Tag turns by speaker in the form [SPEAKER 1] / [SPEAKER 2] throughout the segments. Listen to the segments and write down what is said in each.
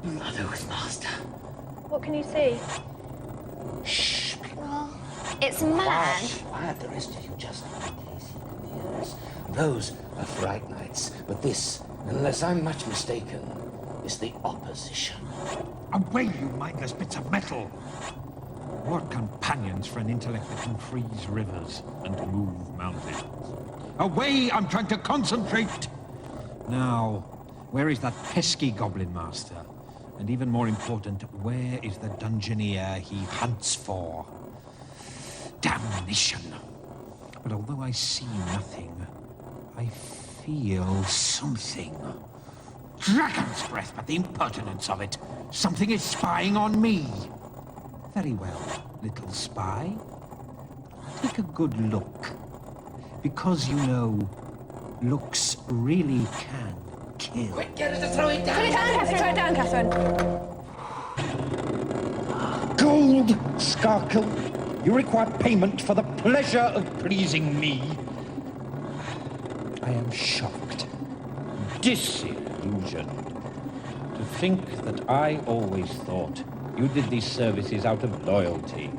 [SPEAKER 1] Mother's master.
[SPEAKER 2] What can you see?
[SPEAKER 1] Shh.
[SPEAKER 3] Well, it's a man.
[SPEAKER 1] Quiet, the rest of you just in case he can hear us. Those are Fright Knights, but this, unless I'm much mistaken, is the opposition.
[SPEAKER 4] Away, you mindless bits of metal! What companions for an intellect that can freeze rivers and move mountains? Away, I'm trying to concentrate! Now, where is that pesky goblin master? And even more important, where is the dungeoneer he hunts for? Damnation! But although I see nothing, I feel something. Dragon's breath, but the impertinence of it. Something is spying on me. Very well, little spy. Take a good look. Because, you know, looks really can kill.
[SPEAKER 1] Quick, get her to throw it down!
[SPEAKER 2] Put it down, Catherine! Throw it down, Catherine!
[SPEAKER 4] Gold, Skarkel. You require payment for the pleasure of pleasing me. I am shocked, disillusioned, to think that I always thought you did these services out of loyalty,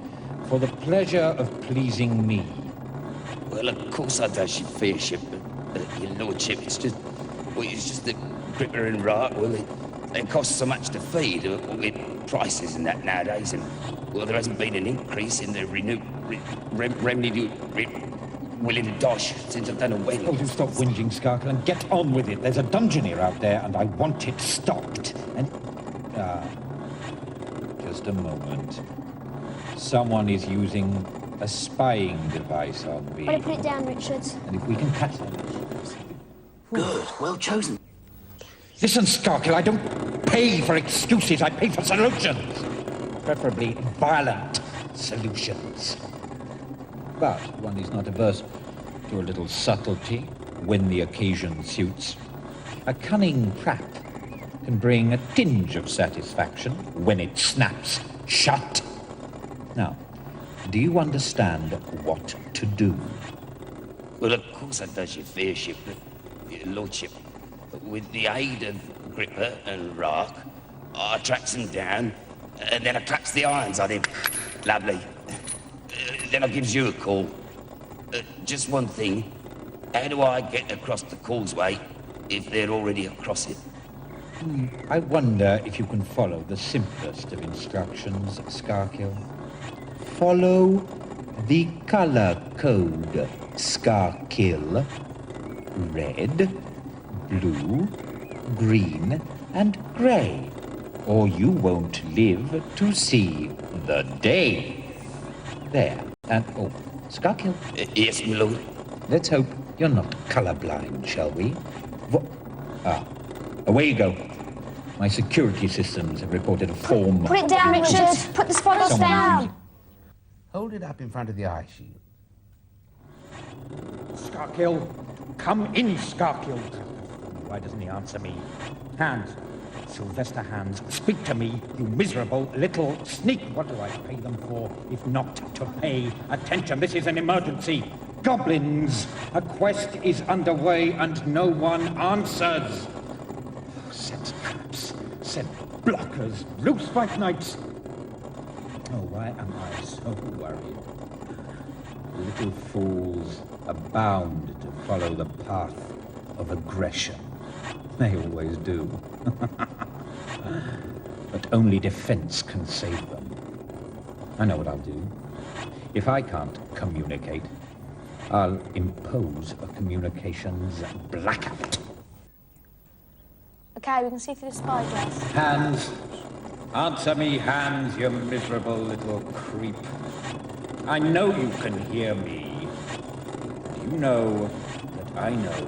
[SPEAKER 4] for the pleasure of pleasing me.
[SPEAKER 5] Well, of course I does, your fairship, but your lordship, it's just the gripper and rat. Well, they cost so much to feed, with prices and that nowadays, and well, there hasn't been an increase in the remedy willing to dosh since I don't know when.
[SPEAKER 4] Oh, you stop whinging, Skarkel, and get on with it. There's a dungeoneer out there, and I want it stopped. And just a moment. Someone is using a spying device on me.
[SPEAKER 3] Better put it down, Richard.
[SPEAKER 4] And if we can catch them.
[SPEAKER 1] Good, well chosen.
[SPEAKER 4] Listen, Skarkel, I don't pay for excuses, I pay for solutions. Preferably violent solutions. But one is not averse to a little subtlety when the occasion suits. A cunning trap can bring a tinge of satisfaction when it snaps shut. Now, do you understand what to do?
[SPEAKER 5] Well, of course I does, your fairship, but your lordship, with the aid of gripper and rock, I tracks them down, and then I claps the irons on him. Lovely. Then I gives you a call. Just one thing. How do I get across the causeway if they're already across it?
[SPEAKER 4] I wonder if you can follow the simplest of instructions, Skarkel. Follow the color code, Skarkel. Red, blue, green, and grey. Or you won't live to see the day. There. And, oh, Skarkel.
[SPEAKER 5] Yes, my lord.
[SPEAKER 4] Let's hope you're not colorblind, shall we? Away you go. My security systems have reported a form...
[SPEAKER 3] Put it down, Richard. Put the spoilers down.
[SPEAKER 1] Hold it up in front of the eye shield.
[SPEAKER 4] Skarkel. Come in, Skarkel. Why doesn't he answer me? Hands. Sylvester Hands, speak to me, you miserable little sneak. What do I pay them for, if not to pay attention? This is an emergency. Goblins! A quest is underway and no one answers. Set traps, set blockers, loose Fright Knights. Oh, why am I so worried? Little fools are bound to follow the path of aggression. They always do. But only defense can save them. I know what I'll do. If I can't communicate, I'll impose a communications blackout.
[SPEAKER 3] Okay, we can see through the spyglass.
[SPEAKER 4] Hands. Answer me, Hands, you miserable little creep. I know you can hear me. Do you know that I know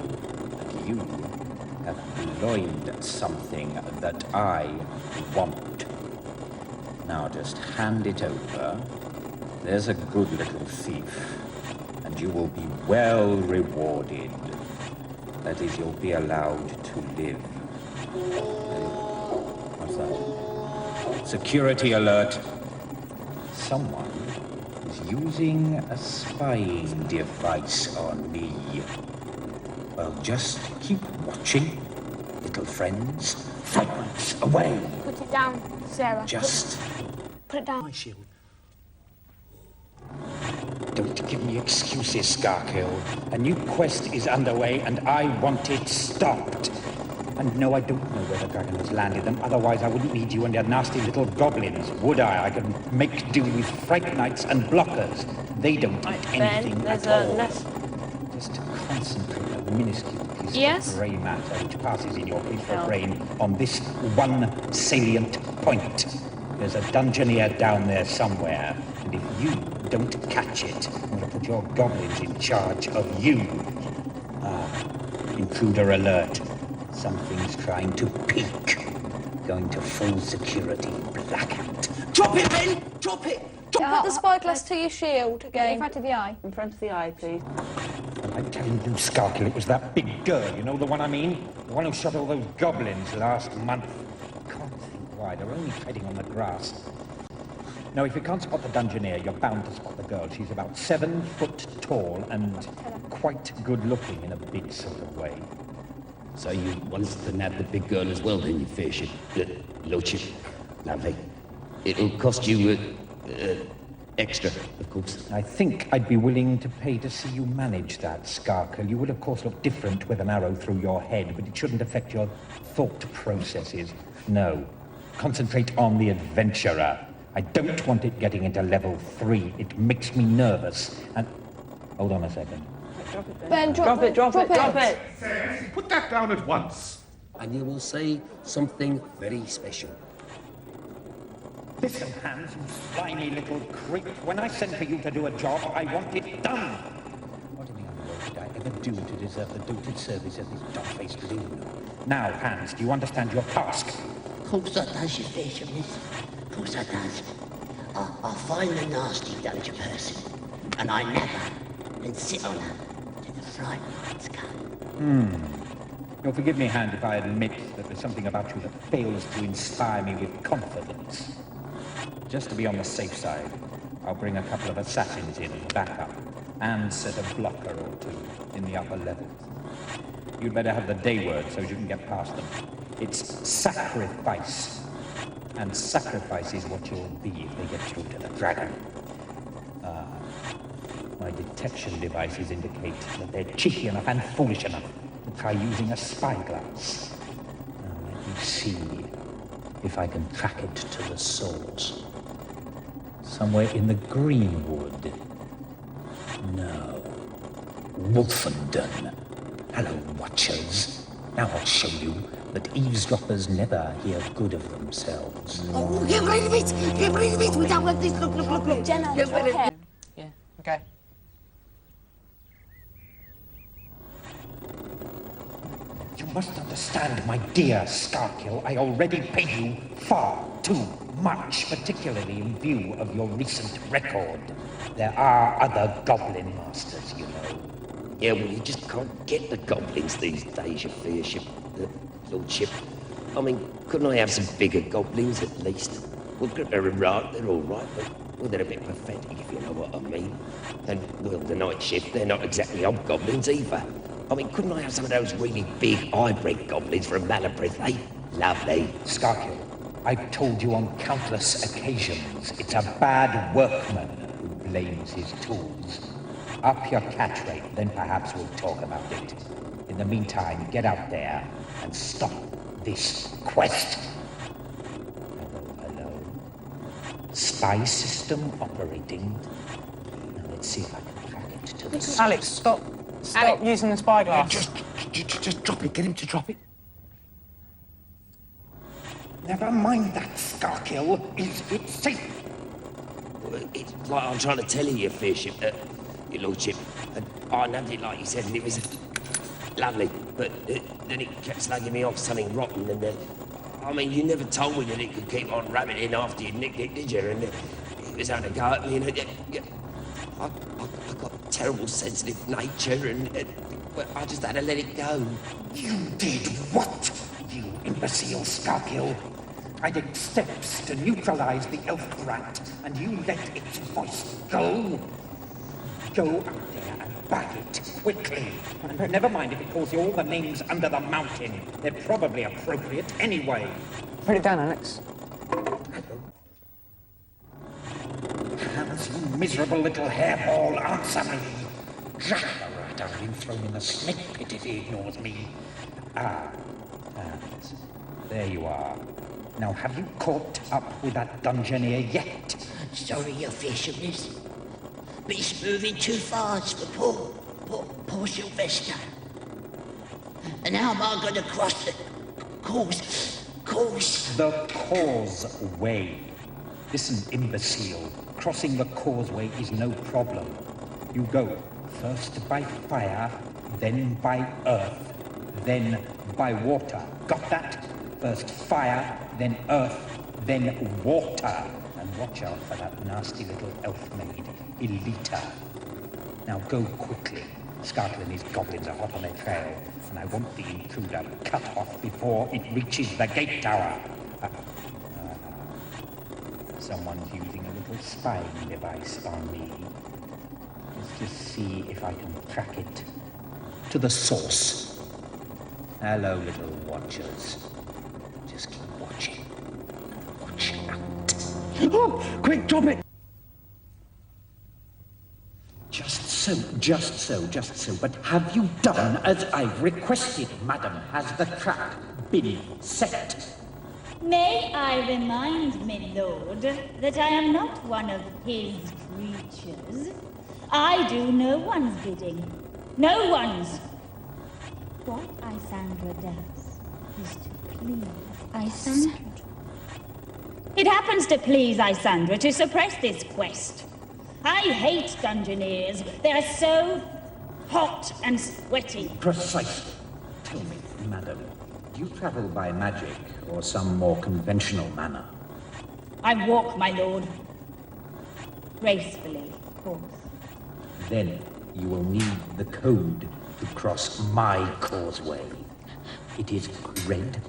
[SPEAKER 4] that you have purloined something that I want? Now just hand it over. There's a good little thief, and you will be well rewarded. That is, you'll be allowed to live. What's that? Security alert. Someone is using a spying device on me. Well, just keep watching, little friends. Fight. months away.
[SPEAKER 3] Put it down, Sarah.
[SPEAKER 1] Just
[SPEAKER 3] Put it down.
[SPEAKER 1] my shield.
[SPEAKER 4] Don't give me excuses, Skarkill. A new quest is underway, and I want it stopped. And no, I don't know where the dragon has landed them. Otherwise, I wouldn't need you and your nasty little goblins, would I? I can make do with Fright Knights and blockers. They don't eat anything
[SPEAKER 2] there's
[SPEAKER 4] at
[SPEAKER 2] a
[SPEAKER 4] all.
[SPEAKER 2] nest.
[SPEAKER 4] Just concentrate a minuscule piece
[SPEAKER 3] Yes?
[SPEAKER 4] of grey matter which passes in your peripheral brain on this one salient point. There's a dungeoneer down there somewhere, and if you don't catch it, I'm going to put your goblins in charge of you. Intruder alert. Something's trying to peek. Going to full security blackout.
[SPEAKER 1] Drop it, Ben! Drop it!
[SPEAKER 3] Put the spyglass to your shield again. In front of the eye.
[SPEAKER 2] In front of the eye, please.
[SPEAKER 4] I'm telling you, Skarkill, it was that big girl, you know the one I mean? The one who shot all those goblins last month. Can't think why, they're only treading on the grass. Now, if you can't spot the dungeoneer, you're bound to spot the girl. She's about 7 foot tall and quite good looking in a big sort of way.
[SPEAKER 5] So you want to nab the big girl as well, then, you fiership, lordship? Lovely. It'll cost you extra, of course.
[SPEAKER 4] I think I'd be willing to pay to see you manage that, Skarkill. You would, of course, look different with an arrow through your head, but it shouldn't affect your thought processes. No. Concentrate on the adventurer. I don't want it getting into level 3. It makes me nervous. And... hold on a second.
[SPEAKER 2] Drop it, Ben.
[SPEAKER 3] Ben,
[SPEAKER 2] Drop it. Drop it.
[SPEAKER 6] Put that down at once.
[SPEAKER 5] And you will say something very special.
[SPEAKER 4] Listen, Hans, you slimy little creep. When I send for you to do a job, I want it done. What in the underworld did I ever do to deserve the doted service of this dog-faced loon? Now, Hans, do you understand your task?
[SPEAKER 7] Of course I does, you fisherman. Of course I does. I'll find the nasty dungeon person, and I never and sit on her till the Fright Knights come.
[SPEAKER 4] You'll forgive me, Hans, if I admit that there's something about you that fails to inspire me with confidence. Just to be on the safe side, I'll bring a couple of assassins in as backup, and set a blocker or two in the upper levels. You'd better have the day word so you can get past them. It's sacrifice. And sacrifice is what you'll be if they get through to the dragon. My detection devices indicate that they're cheeky enough and foolish enough to try using a spyglass. Now let me see if I can track it to the source. Somewhere in the Greenwood. No. Wolfenden. Hello, watchers. Now I'll show you that eavesdroppers never hear good of themselves.
[SPEAKER 7] Oh, get rid of it! Get rid of it! We don't want this. Look.
[SPEAKER 3] Jenna,
[SPEAKER 7] Get rid of it.
[SPEAKER 2] Yeah. Okay.
[SPEAKER 4] You must understand, my dear Skarkill, I already pay you far too much, particularly in view of your recent record. There are other goblin masters, you know.
[SPEAKER 5] Yeah, well, you just can't get the goblins these days, your fiership, lordship. I mean, couldn't I have some bigger goblins at least? Well, Gripper and Rart, they're all right, but well, they're a bit pathetic, if you know what I mean. And, well, the night shift, they're not exactly hobgoblins either. I mean, couldn't I have some of those really big hybrid goblins from Malabrith, eh? Lovely.
[SPEAKER 4] Skarkill, I've told you on countless occasions, it's a bad workman who blames his tools. Up your catch rate, then perhaps we'll talk about it. In the meantime, get out there and stop this quest. Hello. Spy system operating. Now let's see if I can track it to the source.
[SPEAKER 2] Alex, stop using the spyglass.
[SPEAKER 1] Just drop it. Get him to drop it.
[SPEAKER 4] Never mind that, Skarkill. Is it safe?
[SPEAKER 5] Well, it's like I'm trying to tell you, your fiership, your lordship. And I nabbed it like you said, and it was lovely. But then it kept slagging me off something rotten, and I mean, you never told me that it could keep on rabbiting after you nicked it, did you? And it was having a go at me, and I've got a terrible sensitive nature, and well, I just had to let it go.
[SPEAKER 4] You did what, you imbecile, Skarkill? I did steps to neutralize the elf rat, and you let its voice go? Go out there and bag it quickly. And never mind if it calls you all the names under the mountain. They're probably appropriate anyway.
[SPEAKER 2] Put it down, Alex.
[SPEAKER 4] Hans, you miserable little hairball, answer me. Jack the rat, I've been thrown in the snake pit if he ignores me. Hans, there you are. Now, have you caught up with that dungeoneer yet?
[SPEAKER 7] Sorry, your fishness. But he's moving too fast for poor Sylvester. And how am I going to cross the course?
[SPEAKER 4] The causeway. Listen, imbecile. Crossing the causeway is no problem. You go first by fire, then by earth, then by water. Got that? First fire, then earth, then water. And watch out for that nasty little elf maid, Elita. Now go quickly. Scarlet and his goblins are hot on their trail, and I want the intruder cut off before it reaches the gate tower. Someone's using a little spying device on me. Let's just see if I can track it to the source. Hello, little watchers. Just keep watching. Watch out. Oh, quick, drop it! Just so. But have you done as I've requested, madam? Has the trap been set?
[SPEAKER 8] May I remind me, Lord, that I am not one of his creatures. I do no one's bidding. No one's. What Isandra does is to please Isandra. It happens to please Isandra to suppress this quest. I hate dungeoneers. They're so hot and sweaty.
[SPEAKER 4] Precisely. Tell me, madam, do you travel by magic or some more conventional manner?
[SPEAKER 8] I walk, my lord. Gracefully, of course.
[SPEAKER 4] Then you will need the code to cross my causeway. It is red,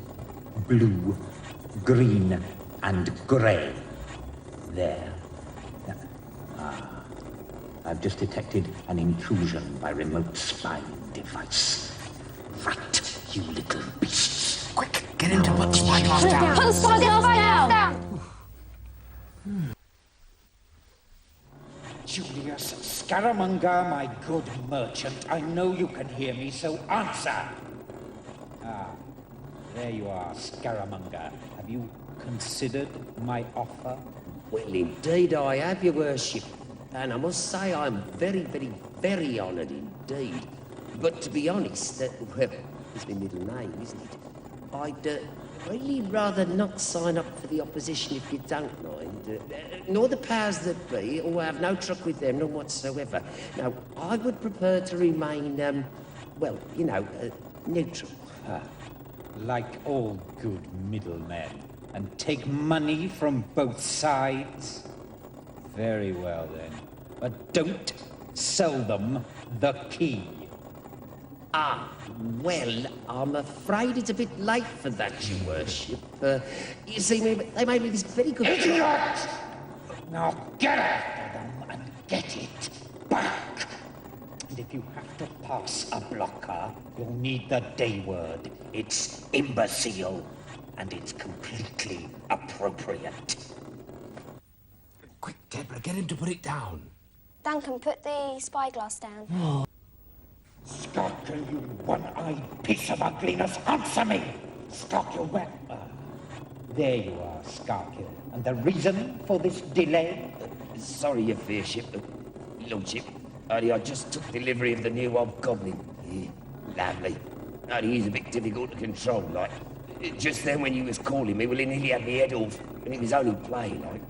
[SPEAKER 4] blue, green, and grey. There. I've just detected an intrusion by remote spying device. Right, you little beasts.
[SPEAKER 1] Quick, get him to put the spyglass down.
[SPEAKER 3] Put the spyglass down.
[SPEAKER 4] Julius Scaramanga, my good merchant, I know you can hear me, so answer. There you are, Scaramanga. Have you considered my offer?
[SPEAKER 5] Well, indeed I have, your worship. And I must say I'm very, very, very honoured indeed. But to be honest, well, it's my middle name, isn't it? I'd really rather not sign up for the opposition if you don't mind. Nor the powers that be, or have no truck with them, none whatsoever. Now, I would prefer to remain, well, you know, neutral.
[SPEAKER 4] Like all good middlemen, and take money from both sides? Very well, then. But don't sell them the key.
[SPEAKER 5] Well, I'm afraid it's a bit late for that, your worship. You see, they made me this very good...
[SPEAKER 4] Idiot! Now get after them and get it back. And if you have to pass a blocker, you'll need the day word. It's imbecile, and it's completely appropriate.
[SPEAKER 1] Quick, Deborah, get him to put it down.
[SPEAKER 3] Duncan, put the spyglass down.
[SPEAKER 4] Skarkel, you one-eyed piece of ugliness, answer me! Skarkel, where? There you are, Skarkel. And the reason for this delay?
[SPEAKER 5] Sorry, your fearship, lordship. Only I just took delivery of the new hobgoblin. Yeah, lovely. Only he's a bit difficult to control, like. Just then when you was calling me, well, he nearly had me head off, and he was only playing, like.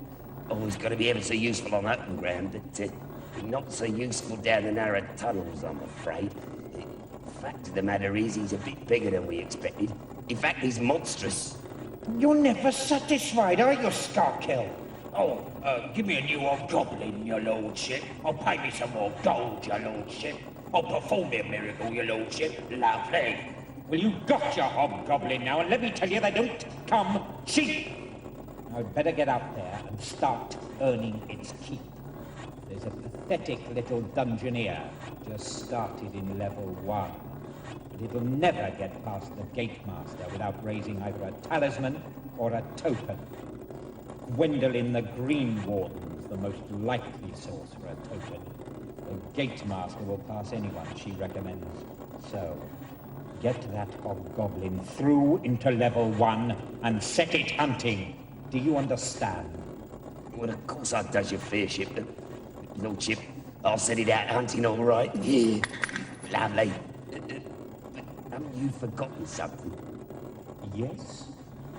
[SPEAKER 5] Always got to be ever so useful on open ground, but not so useful down the narrow tunnels, I'm afraid. Fact of the matter is, he's a bit bigger than we expected. In fact, he's monstrous.
[SPEAKER 4] You're never satisfied, are you, Skarkel? Oh, give me a new hobgoblin, your lordship. Or pay me some more gold, your lordship. Or perform me a miracle, your lordship. Lovely. Well, you've got your hobgoblin now, and let me tell you, they don't come cheap. I'd better get out there and start earning its keep. There's a pathetic little dungeoneer just started in level 1. But it'll never get past the gate master without raising either a talisman or a token. Gwendolyn the Green Warden's the most likely source for a token. The gate master will pass anyone she recommends. So, get that hobgoblin through into level 1 and set it hunting. Do you understand?
[SPEAKER 5] Well, of course I does, your fearship, lordship. I'll set it out hunting, all right. Yeah, lovely. Haven't you forgotten something?
[SPEAKER 4] Yes?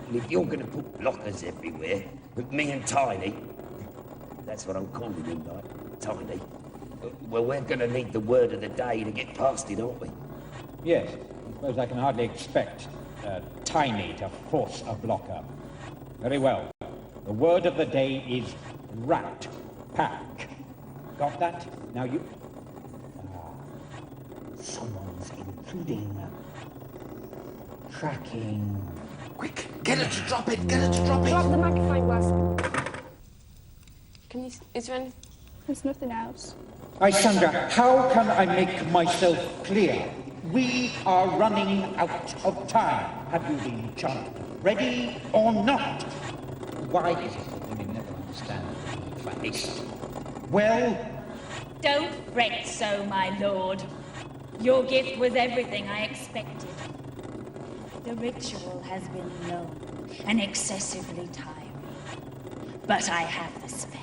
[SPEAKER 5] And if you're going to put blockers everywhere, with me and Tiny, that's what I'm calling him, like, Tiny, well, we're going to need the word of the day to get past it, aren't we?
[SPEAKER 4] Yes. I suppose I can hardly expect Tiny to force a blocker. Very well. The word of the day is rat pack. Got that? Now you... someone's intruding. Tracking.
[SPEAKER 1] Quick, get her to drop it, get her to drop it.
[SPEAKER 3] Drop the magnifying glass.
[SPEAKER 9] Can you... Is there any...
[SPEAKER 3] There's nothing else.
[SPEAKER 4] Sandra, how can I make myself clear? We are running out of time. Have you the chant ready or not? Why is it that women never understand the need for haste? Well...
[SPEAKER 8] Don't fret so, my lord. Your gift was everything I expected. The ritual has been long and excessively tiring. But I have the spell.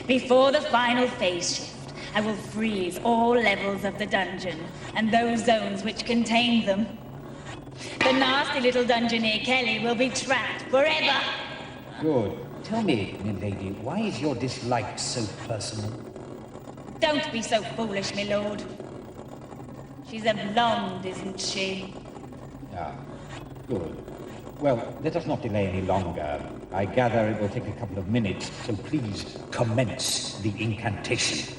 [SPEAKER 8] Before the final phase shift, I will freeze all levels of the dungeon and those zones which contain them. The nasty little dungeoneer Kelly will be trapped forever.
[SPEAKER 4] Good. Tell me, milady, why is your dislike so personal?
[SPEAKER 8] Don't be so foolish, my lord. She's a blonde, isn't she?
[SPEAKER 4] Ah, good. Well, let us not delay any longer. I gather it will take a couple of minutes, so please commence the incantation.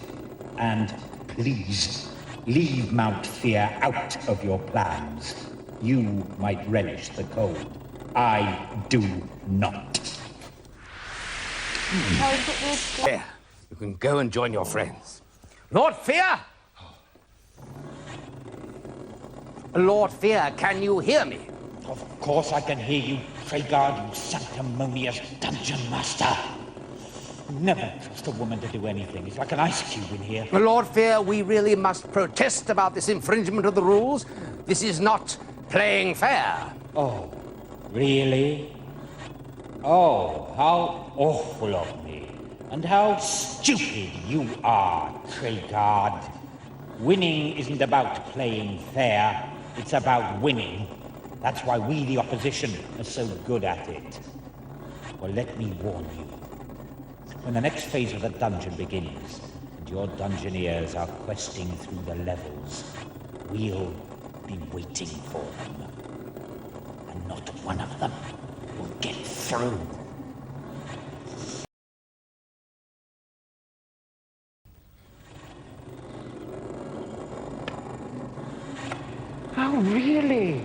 [SPEAKER 4] And please, leave Mount Fear out of your plans. You might relish the cold. I do not.
[SPEAKER 1] There, you can go and join your friends. Lord Fear! Lord Fear, can you hear me?
[SPEAKER 4] Of course I can hear you, Treguard, you sanctimonious dungeon master. Never trust a woman to do anything. It's like an ice cube in here.
[SPEAKER 1] Lord Fear, we really must protest about this infringement of the rules. This is not playing fair.
[SPEAKER 4] Oh, really? Oh, how awful of me. And how stupid you are, Treguard. Winning isn't about playing fair. It's about winning. That's why we, the opposition, are so good at it. Well, let me warn you. When the next phase of the dungeon begins, and your dungeoneers are questing through the levels, we'll be waiting for them. And not one of them will get through.
[SPEAKER 10] Oh, really?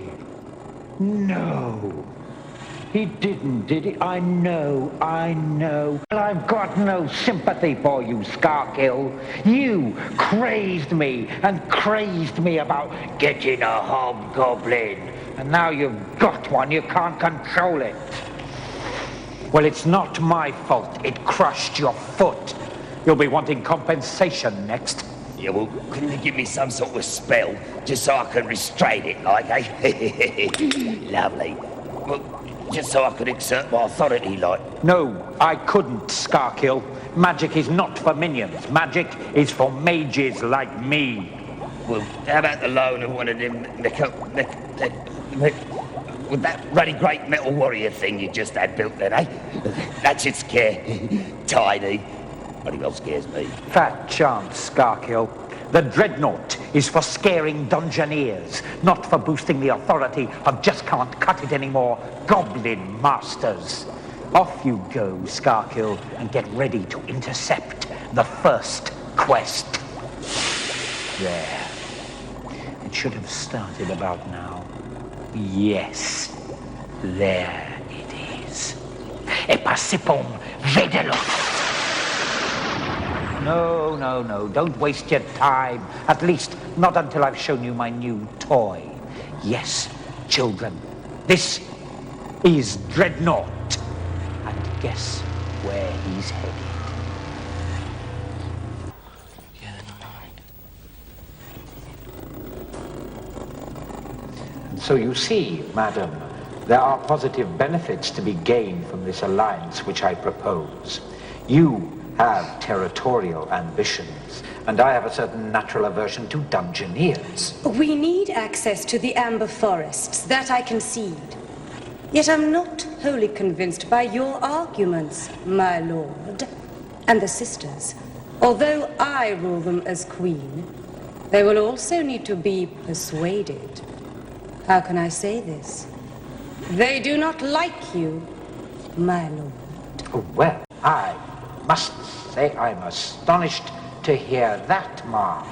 [SPEAKER 10] No. He didn't, did he? I know. Well, I've got no sympathy for you, Scarkill. You crazed me about getting a hobgoblin. And now you've got one, you can't control it.
[SPEAKER 4] Well, it's not my fault. It crushed your foot. You'll be wanting compensation next.
[SPEAKER 5] Yeah, well, couldn't you give me some sort of spell, just so I can restrain it, like, eh? Lovely. Well, just so I could exert my authority, like.
[SPEAKER 10] No, I couldn't, Scarkill. Magic is not for minions. Magic is for mages like me.
[SPEAKER 5] Well, how about the loan of one of them with that bloody great metal warrior thing you just had built then, eh? That should scare Tiny. Bloody well scares me.
[SPEAKER 10] Fat chance, Scarkill. The dreadnought is for scaring dungeoneers, not for boosting the authority of just can't cut it anymore goblin masters. Off you go, Scarkill, and get ready to intercept the first quest. There. It should have started about now. Yes, there it is. Epasipum vedelum. No, no, no. Don't waste your time. At least, not until I've shown you my new toy. Yes, children, this is Dreadnought. And guess where he's headed?
[SPEAKER 1] Yeah, no mind.
[SPEAKER 10] And so you see, madam, there are positive benefits to be gained from this alliance which I propose. You have territorial ambitions, and I have a certain natural aversion to dungeoneers.
[SPEAKER 9] We need access to the Amber Forests, that I concede. Yet I'm not wholly convinced by your arguments, my lord. And the sisters, although I rule them as queen, they will also need to be persuaded. How can I say this? They do not like you, my lord.
[SPEAKER 10] Well, I must say I'm astonished to hear that, ma'am.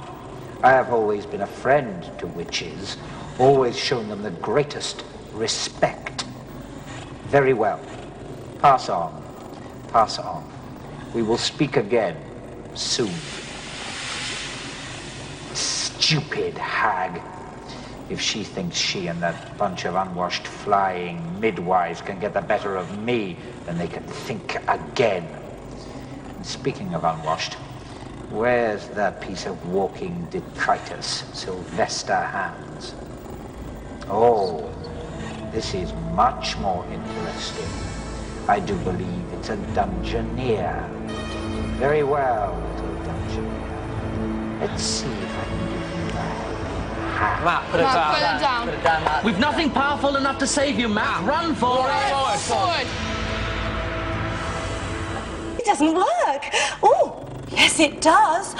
[SPEAKER 10] I have always been a friend to witches, always shown them the greatest respect. Very well. Pass on. Pass on. We will speak again soon. Stupid hag. If she thinks she and that bunch of unwashed flying midwives can get the better of me, then they can think again. And speaking of unwashed, where's that piece of walking detritus, Sylvester Hands? Oh, this is much more interesting. I do believe it's a dungeoneer. Very well, little dungeoneer. Let's see if I can give you that.
[SPEAKER 2] Matt, put it
[SPEAKER 3] Matt,
[SPEAKER 2] down.
[SPEAKER 3] put it down.
[SPEAKER 2] Put it down, Matt.
[SPEAKER 11] We've nothing powerful enough to save you, Matt. Run for it.
[SPEAKER 3] Forward.
[SPEAKER 9] It doesn't work. Oh, yes, it does.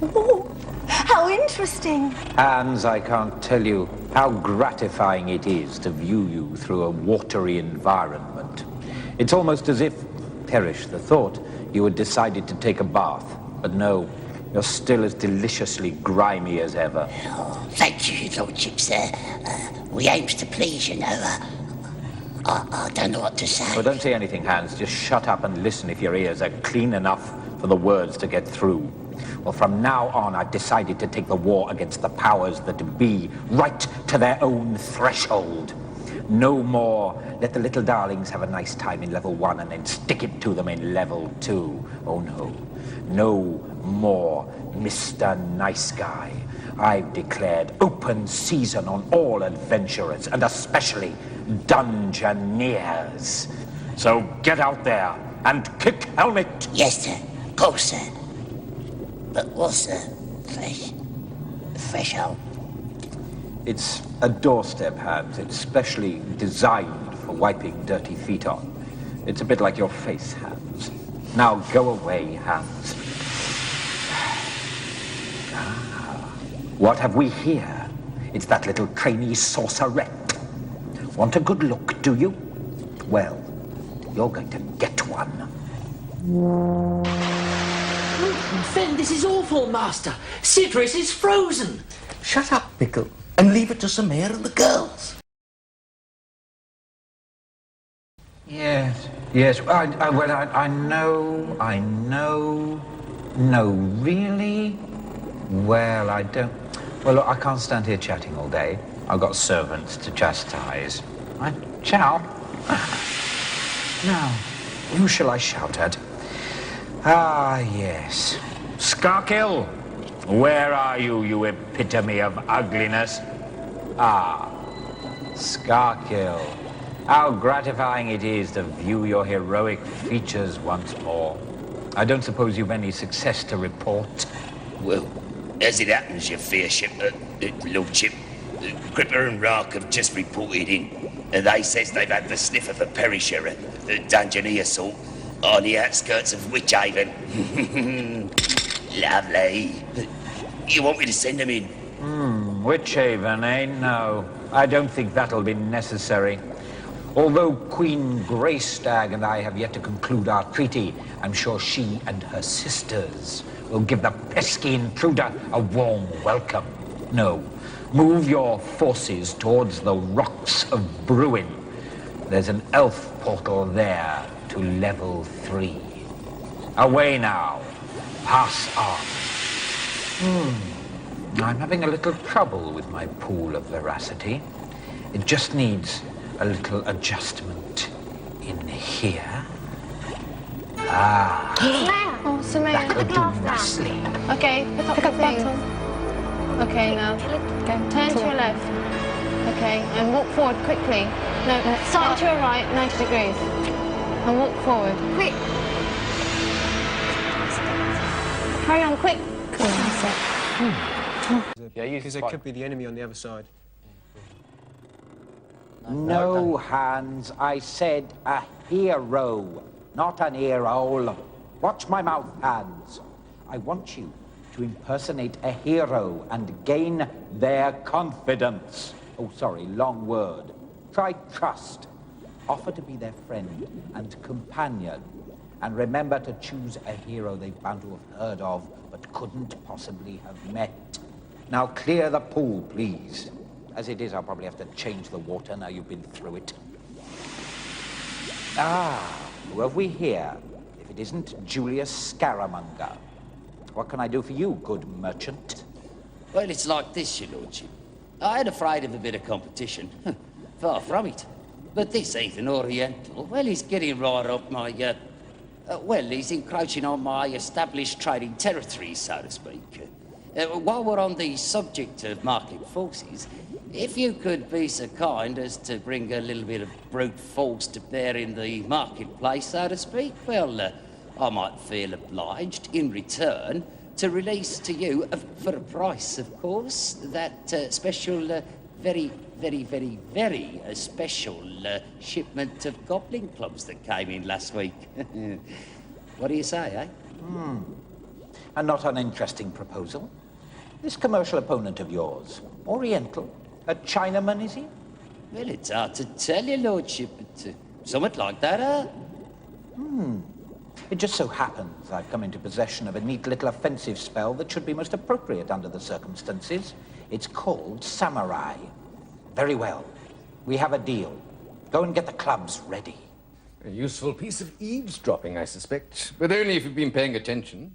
[SPEAKER 9] Oh, how interesting.
[SPEAKER 10] Hans, I can't tell you how gratifying it is to view you through a watery environment. It's almost as if, perish the thought, you had decided to take a bath. But no, you're still as deliciously grimy as ever.
[SPEAKER 7] Oh, thank you, Lordship, sir. We aims to please, you know. I don't know what to say.
[SPEAKER 10] Well, don't say anything, Hans. Just shut up and listen if your ears are clean enough for the words to get through. Well, from now on, I've decided to take the war against the powers that be right to their own threshold. No more let the little darlings have a nice time in level 1 and then stick it to them in level 2. Oh, no. No more Mr. Nice Guy. I've declared open season on all adventurers, and especially dungeoneers. So get out there and kick helmet.
[SPEAKER 7] Yes, sir. Of course, sir. But what's the threshold?
[SPEAKER 10] It's a doorstep, Hans. It's specially designed for wiping dirty feet on. It's a bit like your face, Hans. Now go away, Hans. What have we here? It's that little trainee sorcerette. Want a good look, do you? Well, you're going to get one.
[SPEAKER 11] Finn, this is awful, Master. Citrus is frozen.
[SPEAKER 1] Shut up, Pickle, and leave it to Samir and the girls.
[SPEAKER 10] Yes, yes. I know. No, really? Well, I don't... Well, look, I can't stand here chatting all day. I've got servants to chastise. Ciao. Now, who shall I shout at? Ah, yes. Skarkill, where are you, you epitome of ugliness? Ah, Skarkill. How gratifying it is to view your heroic features once more. I don't suppose you've any success to report?
[SPEAKER 5] Well, as it happens, your fairship, Lordship, Gripper and Rock have just reported in. They says they've had the sniff of a perisher, a dungeoneer sort, on the outskirts of Witchhaven. Lovely. You want me to send them in?
[SPEAKER 10] Witchhaven, eh? No, I don't think that'll be necessary. Although Queen Greystag and I have yet to conclude our treaty, I'm sure she and her sisters will give the pesky intruder a warm welcome. No, move your forces towards the rocks of Bruin. There's an elf portal there to level 3. Away now. Pass on. I'm having a little trouble with my pool of veracity. It just needs a little adjustment in here.
[SPEAKER 3] Oh, Samaya,
[SPEAKER 10] That'll do nicely.
[SPEAKER 3] Okay, pick up the thing. Okay, now turn to your left. Okay, and walk forward quickly. No, start to your right, 90 degrees. And walk forward. Quick. Carry on, quick.
[SPEAKER 12] Because it could be the enemy on the other side.
[SPEAKER 10] No, Hans, I said a hero, not an ear-hole. Watch my mouth, Hans. I want you to impersonate a hero and gain their confidence. Oh, sorry, long word. Try trust. Offer to be their friend and companion. And remember to choose a hero they've bound to have heard of, but couldn't possibly have met. Now clear the pool, please. As it is, I'll probably have to change the water now you've been through it. Who have we here? If it isn't Julius Scaramonger. What can I do for you, good merchant?
[SPEAKER 5] Well, it's like this, your lordship. I ain't afraid of a bit of competition. Far from it. But this Ethan Oriental, well, he's getting right up my, well, he's encroaching on my established trading territories, so to speak. While we're on the subject of market forces, if you could be so kind as to bring a little bit of brute force to bear in the marketplace, so to speak, well, I might feel obliged, in return, to release to you, for a price, of course, that special, very special shipment of goblin clubs that came in last week. What do you say, eh?
[SPEAKER 10] A not uninteresting proposal. This commercial opponent of yours, Oriental, a Chinaman, is he?
[SPEAKER 5] Well, it's hard to tell, your lordship, but somewhat like that, huh?
[SPEAKER 10] It just so happens I've come into possession of a neat little offensive spell that should be most appropriate under the circumstances. It's called Samurai. Very well. We have a deal. Go and get the clubs ready.
[SPEAKER 13] A useful piece of eavesdropping, I suspect, but only if you've been paying attention.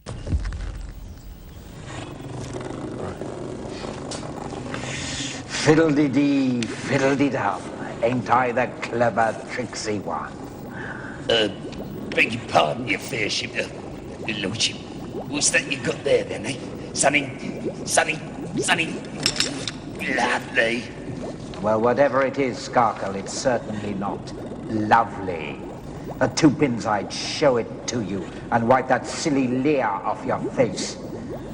[SPEAKER 10] Fiddle-dee-dee, fiddle-dee-dum. Ain't I the clever, tricksy one?
[SPEAKER 5] Beg your pardon, your fairship, your lordship. What's that you got there, then, eh? Sunny. Lovely.
[SPEAKER 10] Well, whatever it is, Skarkel, it's certainly not lovely. The 2 pins, I'd show it to you and wipe that silly leer off your face.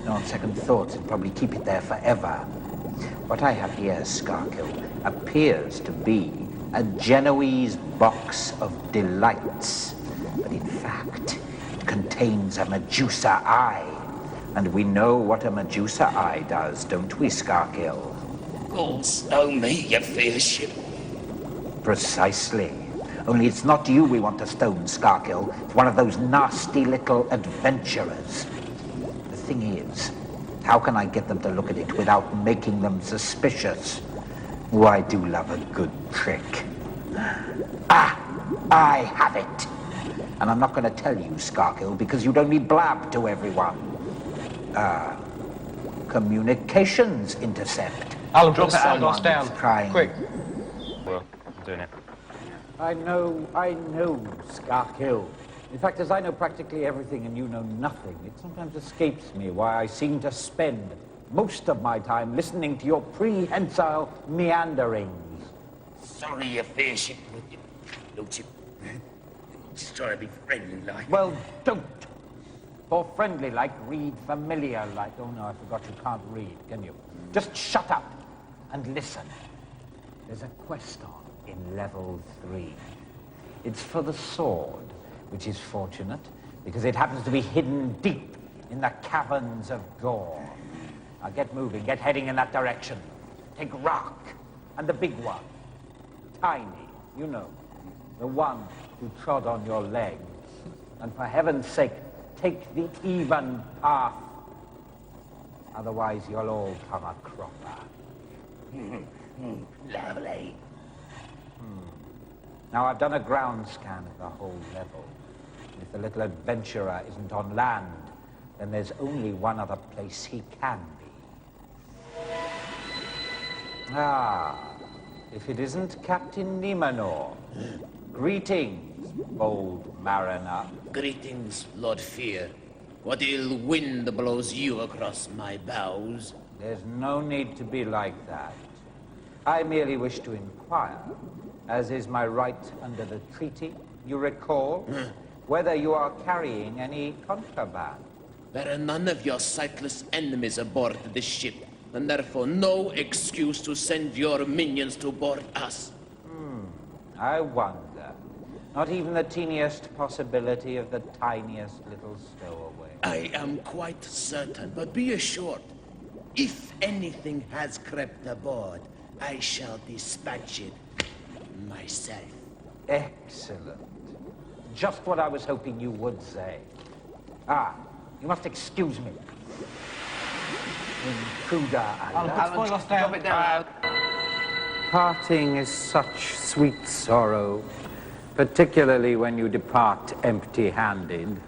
[SPEAKER 10] No, on second thoughts, it'd probably keep it there forever. What I have here, Skarkel, appears to be a Genoese box of delights. But in fact, it contains a Medusa eye. And we know what a Medusa eye does, don't we, Skarkel?
[SPEAKER 5] Oh me, your fairship.
[SPEAKER 10] Precisely. Only it's not you we want to stone, Skarkel. It's one of those nasty little adventurers. The thing is, how can I get them to look at it without making them suspicious? Oh, I do love a good trick. I have it. And I'm not going to tell you, Skarkel, because you'd only blab to everyone. Communications intercept.
[SPEAKER 12] I'll drop it Aldos down.
[SPEAKER 10] Trying.
[SPEAKER 12] Quick.
[SPEAKER 4] Well, I'm doing it.
[SPEAKER 10] I know, Skarkel. In fact, as I know practically everything and you know nothing, it sometimes escapes me why I seem to spend most of my time listening to your prehensile meanderings.
[SPEAKER 5] Sorry, your fairship, lordship. Just try to be friendly-like.
[SPEAKER 10] Well, don't. For friendly-like, read familiar-like. Oh, no, I forgot you can't read, can you? Just shut up and listen. There's a quest on in level 3. It's for the sword, which is fortunate, because it happens to be hidden deep in the caverns of Gore. Now get moving, get heading in that direction. Take Rock, and the big one. Tiny, you know, the one who trod on your leg. And for heaven's sake, take the even path. Otherwise, you'll all come a cropper.
[SPEAKER 5] Lovely.
[SPEAKER 10] Now, I've done a ground scan of the whole level. If the little adventurer isn't on land, then there's only one other place he can be. Ah, if it isn't Captain Nimanor. Greetings, bold mariner.
[SPEAKER 14] Greetings, Lord Fear. What ill wind blows you across my bows?
[SPEAKER 10] There's no need to be like that. I merely wish to inquire, as is my right under the treaty, you recall, whether you are carrying any contraband.
[SPEAKER 14] There are none of your sightless enemies aboard the ship, and therefore no excuse to send your minions to board us.
[SPEAKER 10] I wonder. Not even the teeniest possibility of the tiniest little stowaway.
[SPEAKER 14] I am quite certain, but be assured, if anything has crept aboard, I shall dispatch it myself.
[SPEAKER 10] Excellent. Just what I was hoping you would say. Ah, you must excuse me. Intruder
[SPEAKER 2] I'll put Spyglass down.
[SPEAKER 10] Parting is such sweet sorrow, particularly when you depart empty-handed.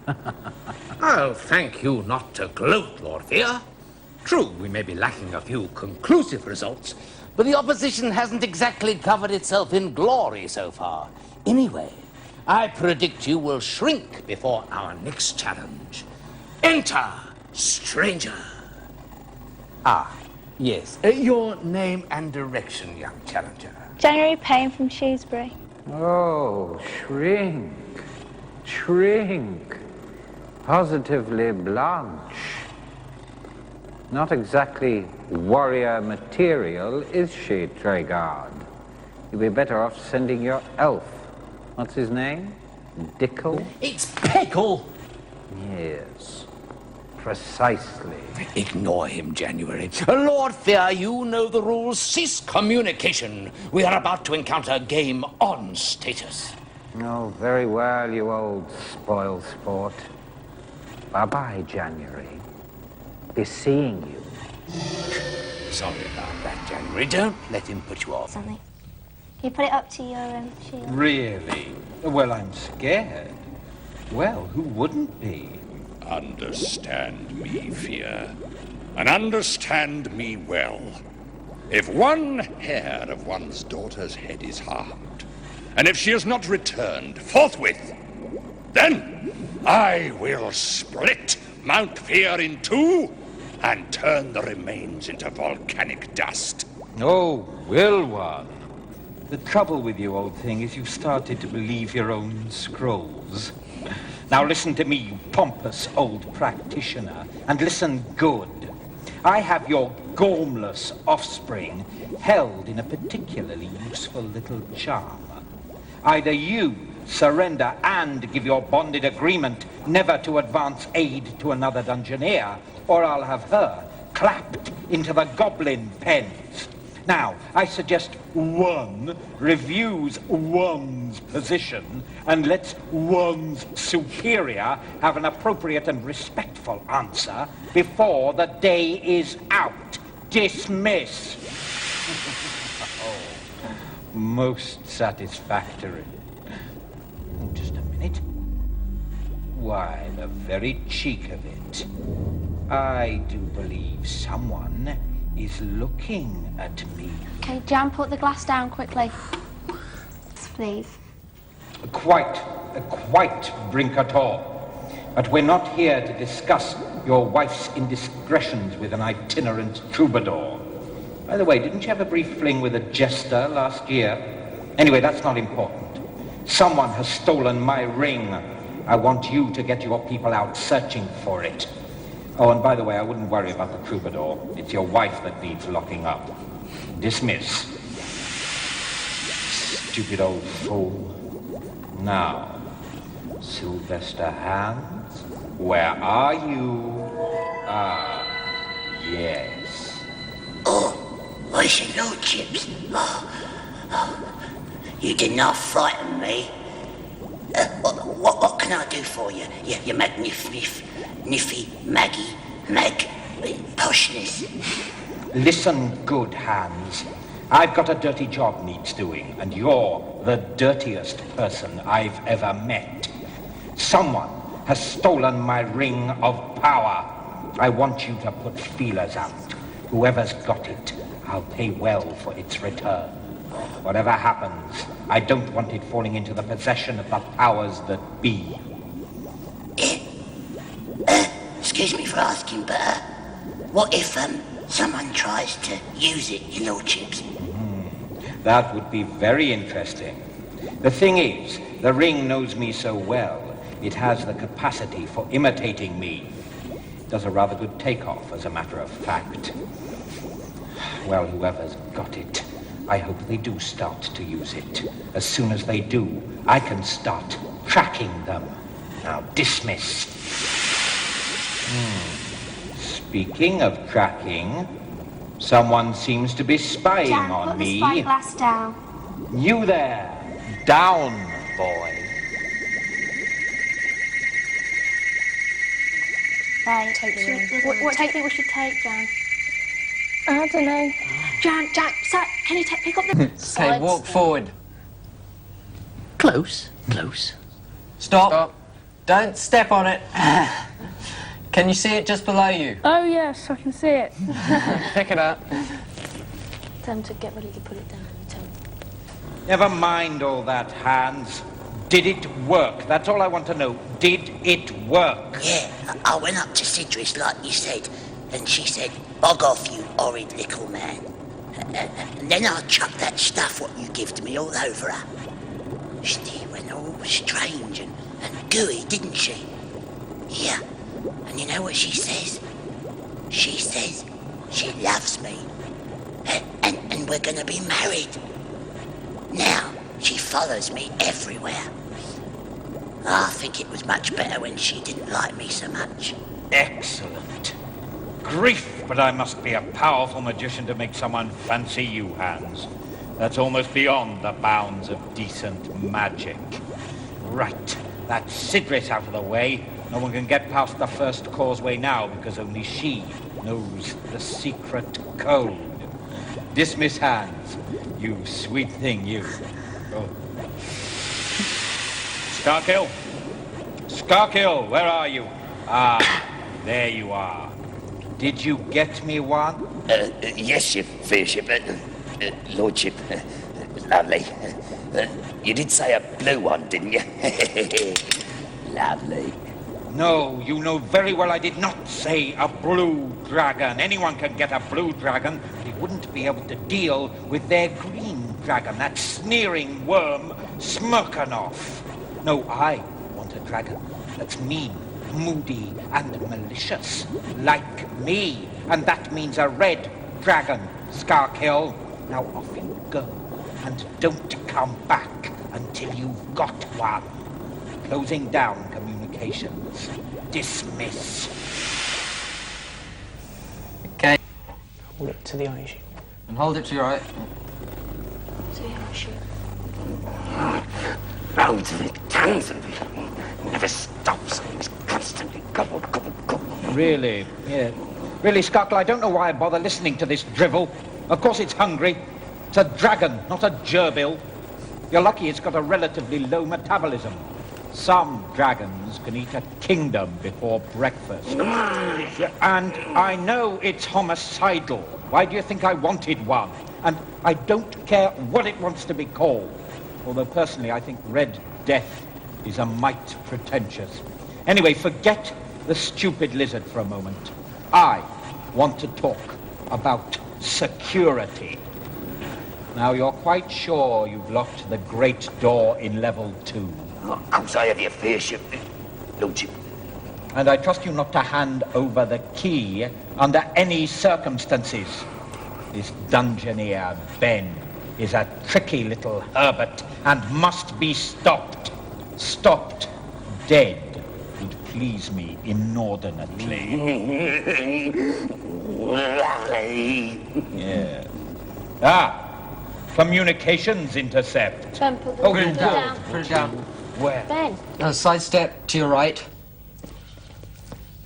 [SPEAKER 1] Oh, thank you not to gloat, Lord Fear. True, we may be lacking a few conclusive results, but the opposition hasn't exactly covered itself in glory so far. Anyway, I predict you will shrink before our next challenge. Enter, stranger. Ah, yes. Your name and direction, young challenger.
[SPEAKER 15] January Payne from Shrewsbury.
[SPEAKER 10] Oh, shrink. Shrink. Positively blanche. Not exactly warrior material, is she, Treguard? You'd be better off sending your elf. What's his name? Dickle?
[SPEAKER 1] It's Pickle!
[SPEAKER 10] Yes, precisely.
[SPEAKER 1] Ignore him, January. Lord Fear, you know the rules. Cease communication. We are about to encounter game on status.
[SPEAKER 10] Oh, very well, you old spoil sport. Bye-bye, January. Be seeing you.
[SPEAKER 1] Sorry about that, January. Don't let him put you off.
[SPEAKER 15] Something. Can you put it up to your shield?
[SPEAKER 4] Really? Well, I'm scared. Well, who wouldn't be?
[SPEAKER 6] Understand me, Fear, and understand me well. If one hair of one's daughter's head is harmed, and if she is not returned forthwith, then I will split Mount Fear in two and turn the remains into volcanic dust.
[SPEAKER 4] Oh, will one? The trouble with you, old thing, is you've started to believe your own scrolls. Now listen to me, you pompous old practitioner, and listen good. I have your gormless offspring held in a particularly useful little charm. Either you surrender and give your bonded agreement never to advance aid to another dungeoneer, or I'll have her clapped into the goblin pens. Now, I suggest one reviews one's position and lets one's superior have an appropriate and respectful answer before the day is out. Dismiss. Oh, most satisfactory. Just a minute. Why, the very cheek of it. I do believe someone is looking at me.
[SPEAKER 15] Okay, Jan, put the glass down quickly. Please.
[SPEAKER 10] Quite Brinkator. But we're not here to discuss your wife's indiscretions with an itinerant troubadour. By the way, didn't you have a brief fling with a jester last year? Anyway, that's not important. Someone has stolen my ring. I want you to get your people out searching for it. Oh, and by the way, I wouldn't worry about the troubadour. It's your wife that needs locking up. Dismiss. Stupid old fool. Now, Sylvester Hands, where are you? Ah, yes.
[SPEAKER 7] Oh, where's your lordships? You did not frighten me. What can I do for you? You magnific, Niffy, Maggie, Meg, poshness.
[SPEAKER 10] Listen good, Hans. I've got a dirty job needs doing, and you're the dirtiest person I've ever met. Someone has stolen my ring of power. I want you to put feelers out. Whoever's got it, I'll pay well for its return. Whatever happens, I don't want it falling into the possession of the powers that be.
[SPEAKER 7] Excuse me for asking, but what if someone tries to use it, your lordships?
[SPEAKER 10] That would be very interesting. The thing is, the ring knows me so well, it has the capacity for imitating me. It does a rather good takeoff, as a matter of fact. Well, whoever's got it, I hope they do start to use it. As soon as they do, I can start tracking them. Now, dismiss. Speaking of tracking, someone seems to be spying
[SPEAKER 15] Jan,
[SPEAKER 10] on
[SPEAKER 15] put
[SPEAKER 10] me.
[SPEAKER 15] the spyglass down.
[SPEAKER 10] You there! Down, boy.
[SPEAKER 15] Right. What do you think we should take, Jan?
[SPEAKER 3] I don't know.
[SPEAKER 15] Jan, sir, can you pick up the
[SPEAKER 11] Okay,
[SPEAKER 15] sides?
[SPEAKER 11] walk forward.
[SPEAKER 1] Close.
[SPEAKER 11] Stop. Don't step on it. Can you see it just below you?
[SPEAKER 3] Oh, yes, I can see it.
[SPEAKER 11] Pick it up.
[SPEAKER 15] Tell him to get ready to put it down. Tell him.
[SPEAKER 10] Never mind all that, Hans. Did it work? That's all I want to know. Did it work?
[SPEAKER 7] Yeah, I went up to Sidris like you said, and she said, "Bog off, you horrid little man." And then I chucked that stuff what you gifted me all over her. She went all strange and gooey, didn't she? Yeah. And you know what she says? She says she loves me. And we're gonna be married. Now, she follows me everywhere. I think it was much better when she didn't like me so much.
[SPEAKER 10] Excellent. Grief, but I must be a powerful magician to make someone fancy you, Hans. That's almost beyond the bounds of decent magic. Right, that's Sidris out of the way. No one can get past the first causeway now because only she knows the secret code. Dismiss, Hans. You sweet thing, you. Oh. Skarkill, where are you? Ah, there you are. Did you get me one?
[SPEAKER 5] Yes, your fearship, lordship. Lovely. You did say a blue one, didn't you? Lovely.
[SPEAKER 10] No, you know very well I did not say a blue dragon. Anyone can get a blue dragon, but he wouldn't be able to deal with their green dragon, that sneering worm, Smirkanov. No, I want a dragon that's mean, moody, and malicious, like me. And that means a red dragon, Skarkill. Now off you go, and don't come back until you've got one. Closing down communications. Dismiss.
[SPEAKER 11] Okay.
[SPEAKER 12] Hold it to the eye sheet.
[SPEAKER 11] And hold it to your right.
[SPEAKER 15] To the eye sheet.
[SPEAKER 5] Loads of it, tons of it. Never stops. It's constantly gobbled.
[SPEAKER 10] Really? Yeah. Really, Skarkill, I don't know why I bother listening to this drivel. Of course it's hungry. It's a dragon, not a gerbil. You're lucky it's got a relatively low metabolism. Some dragons can eat a kingdom before breakfast. And I know it's homicidal. Why do you think I wanted one? And I don't care what it wants to be called. Although personally I think Red Death is a mite pretentious. Anyway, forget the stupid lizard for a moment. I want to talk about security. Now, you're quite sure you've locked the great door in level 2?
[SPEAKER 5] Of course I have your fearship, lordship.
[SPEAKER 10] And I trust you not to hand over the key under any circumstances. This dungeoneer, Ben, is a tricky little Herbert and must be stopped. Stopped dead would please me inordinately. Yeah. Ah, communications intercept.
[SPEAKER 15] Ben, put
[SPEAKER 10] Oh,
[SPEAKER 15] it
[SPEAKER 10] you
[SPEAKER 15] down.
[SPEAKER 10] will.
[SPEAKER 11] Put it down.
[SPEAKER 10] Where?
[SPEAKER 15] Ben.
[SPEAKER 11] Sidestep to your right.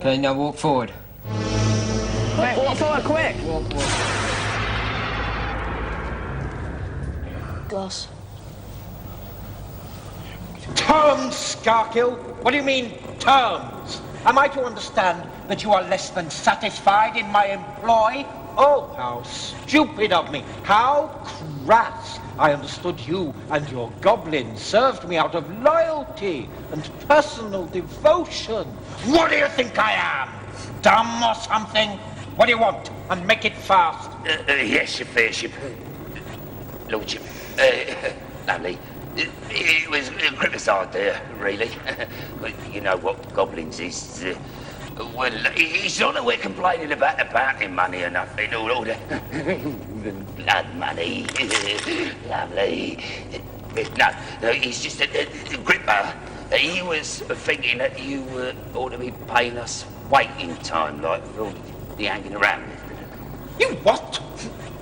[SPEAKER 11] Okay, now walk forward.
[SPEAKER 12] Quick, walk forward, quick!
[SPEAKER 11] Walk.
[SPEAKER 15] Glass.
[SPEAKER 10] Turn, Skarkill? What do you mean,
[SPEAKER 4] terms? Am I to understand that you are less than satisfied in my employ? Oh, how stupid of me. How crass. I understood you and your goblin served me out of loyalty and personal devotion. What do you think I am? Dumb or something? What do you want? And make it fast.
[SPEAKER 5] Yes, your fairship. Lordship. Lovely. It was Gripper's idea, really. But you know what goblins is. Well, it's not that we're complaining about the bounty money or nothing, or the blood money. Lovely. No, it's just that Gripper, he was thinking that you ought to be paying us waiting time, like, for all the hanging around.
[SPEAKER 4] You what?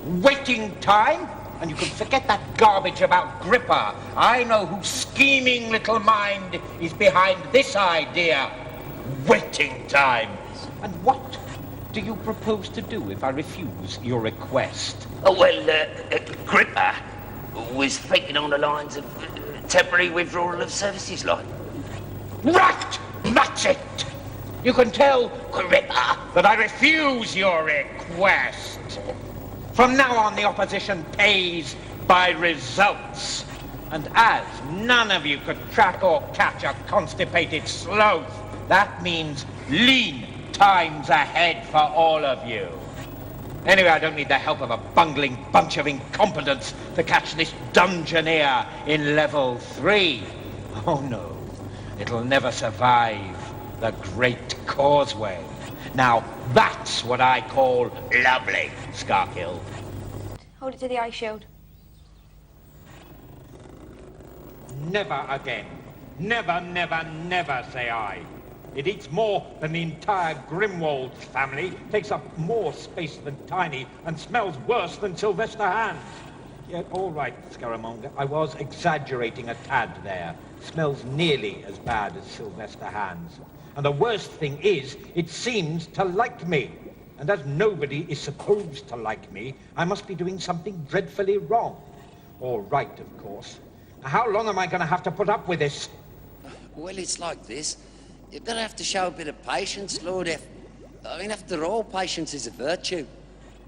[SPEAKER 4] Waiting time? And you can forget that garbage about Gripper. I know whose scheming little mind is behind this idea. Waiting time. And what do you propose to do if I refuse your request?
[SPEAKER 5] Oh, well, Gripper was thinking on the lines of temporary withdrawal of services, like.
[SPEAKER 4] Right! That's it! You can tell Gripper that I refuse your request. From now on, the opposition pays by results. And as none of you could track or catch a constipated sloth, that means lean times ahead for all of you. Anyway, I don't need the help of a bungling bunch of incompetents to catch this dungeoneer in level 3. Oh no, it'll never survive the Great Causeway. Now, that's what I call lovely, Skarkill.
[SPEAKER 15] Hold it to the ice shield.
[SPEAKER 4] Never again. Never, never, never, say I. It eats more than the entire Grimwald family, takes up more space than Tiny, and smells worse than Sylvester Hands. Yeah, all right, Scaramanga, I was exaggerating a tad there. Smells nearly as bad as Sylvester Hands. And the worst thing is, it seems to like me. And as nobody is supposed to like me, I must be doing something dreadfully wrong. Or right, of course. How long am I going to have to put up with this?
[SPEAKER 5] Well, it's like this. You're going to have to show a bit of patience, Lord F. I mean, after all, patience is a virtue.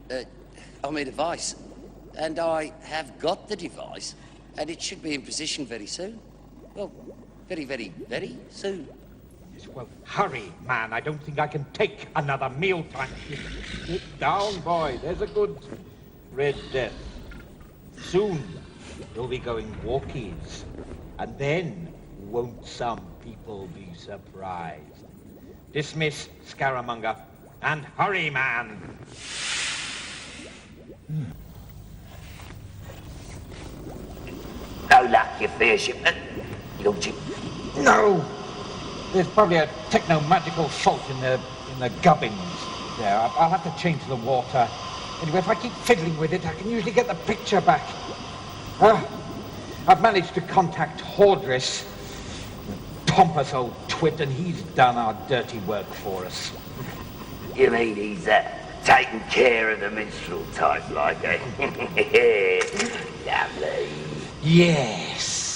[SPEAKER 5] I mean, a vice. And I have got the device, and it should be in position very soon. Well, very, very, very soon.
[SPEAKER 4] Yes, well, hurry, man. I don't think I can take another mealtime. Sit down, boy. There's a good Red Death. Soon, you'll be going walkies. And then, won't some people be surprised? Dismiss, Scaramanga, and hurry, man.
[SPEAKER 5] No luck, your fairship. Lordship.
[SPEAKER 4] No! There's probably a techno-magical fault in the gubbins there. I'll have to change the water. Anyway, if I keep fiddling with it, I can usually get the picture back. I've managed to contact Hordris, the pompous old twit, and he's done our dirty work for us.
[SPEAKER 5] You mean he's taking care of the minstrel type, like, eh? Lovely.
[SPEAKER 4] Yes.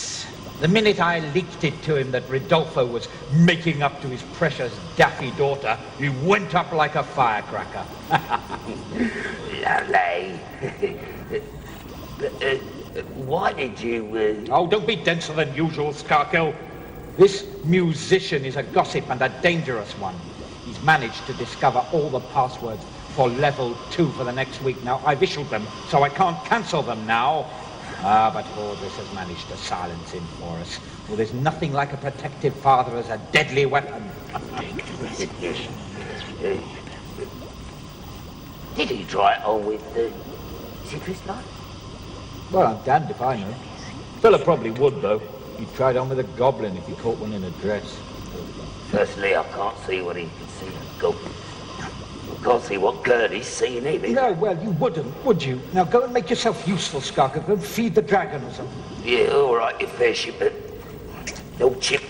[SPEAKER 4] The minute I leaked it to him that Rodolfo was making up to his precious daffy daughter, he went up like a firecracker.
[SPEAKER 5] Lovely. Why did you...
[SPEAKER 4] Oh, don't be denser than usual, Skarkill. This musician is a gossip and a dangerous one. He's managed to discover all the passwords for level 2 for the next week. Now, I've issued them, so I can't cancel them now. But Hordris has managed to silence him for us. Well, there's nothing like a protective father as a deadly weapon.
[SPEAKER 5] Did he try it on with citrus light?
[SPEAKER 4] Well, I'm damned if I know. Fella probably would, though. He'd try it on with a goblin if he caught one in a dress.
[SPEAKER 5] Firstly, I can't see what he can see in a goblin. I can't see what Gertie's seeing either.
[SPEAKER 4] No, well, you wouldn't, would you? Now go and make yourself useful, Skarkill. Go and feed the dragon or something.
[SPEAKER 5] Yeah, all right, your fairship, but no chip.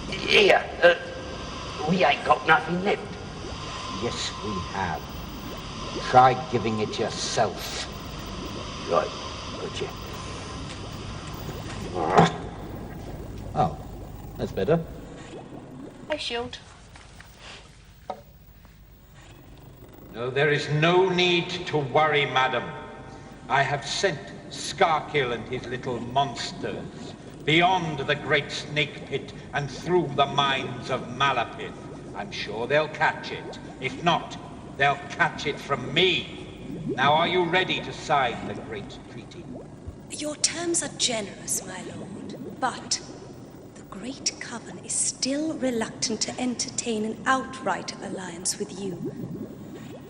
[SPEAKER 5] Here, we ain't got nothing left.
[SPEAKER 4] Yes, we have. Try giving it yourself.
[SPEAKER 5] Right, gotcha.
[SPEAKER 4] Oh, that's better.
[SPEAKER 15] Ice shield.
[SPEAKER 4] No, there is no need to worry, madam. I have sent Skarkill and his little monsters beyond the great snake pit and through the mines of Malapith. I'm sure they'll catch it. If not, they'll catch it from me. Now, are you ready to sign the great treaty?
[SPEAKER 9] Your terms are generous, my lord, but the Great Coven is still reluctant to entertain an outright alliance with you.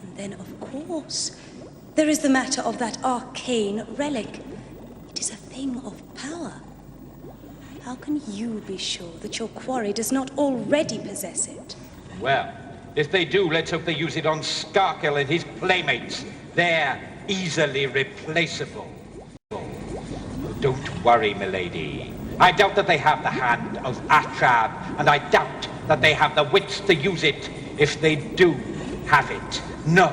[SPEAKER 9] And then, of course, there is the matter of that arcane relic. It is a thing of power. How can you be sure that your quarry does not already possess it?
[SPEAKER 4] Well, if they do, let's hope they use it on Skarkill and his playmates. They're easily replaceable. Don't worry, milady. I doubt that they have the hand of Atrab, and I doubt that they have the wits to use it if they do have it. No,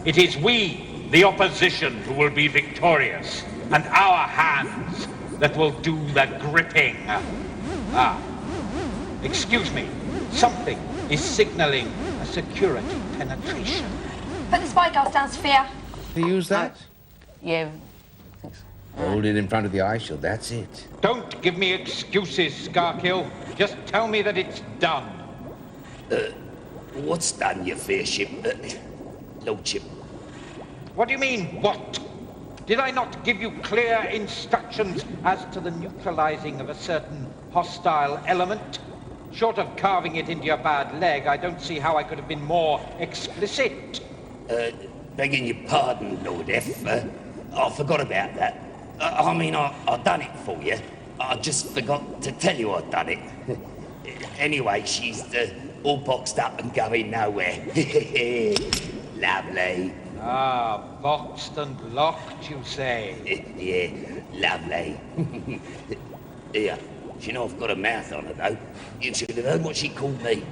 [SPEAKER 4] it is we, the opposition, who will be victorious, and our hands that will do the gripping. Excuse me. Something is signaling a security penetration.
[SPEAKER 15] Put the spyglass down, Sophia.
[SPEAKER 13] To use that?
[SPEAKER 11] Yeah.
[SPEAKER 13] Hold it in front of the eye shield, that's it.
[SPEAKER 4] Don't give me excuses, Skarkill. Just tell me that it's done.
[SPEAKER 5] What's done, your fairship? Lordship.
[SPEAKER 4] What do you mean, what? Did I not give you clear instructions as to the neutralizing of a certain hostile element? Short of carving it into your bad leg, I don't see how I could have been more explicit.
[SPEAKER 5] Begging your pardon, Lord F. I forgot about that. I done it for you. I just forgot to tell you I'd done it. Anyway, she's all boxed up and going nowhere. Lovely.
[SPEAKER 4] Ah, boxed and locked, you say?
[SPEAKER 5] Yeah, lovely. Here, you know I've got a mouth on her, though. You should have heard what she called me.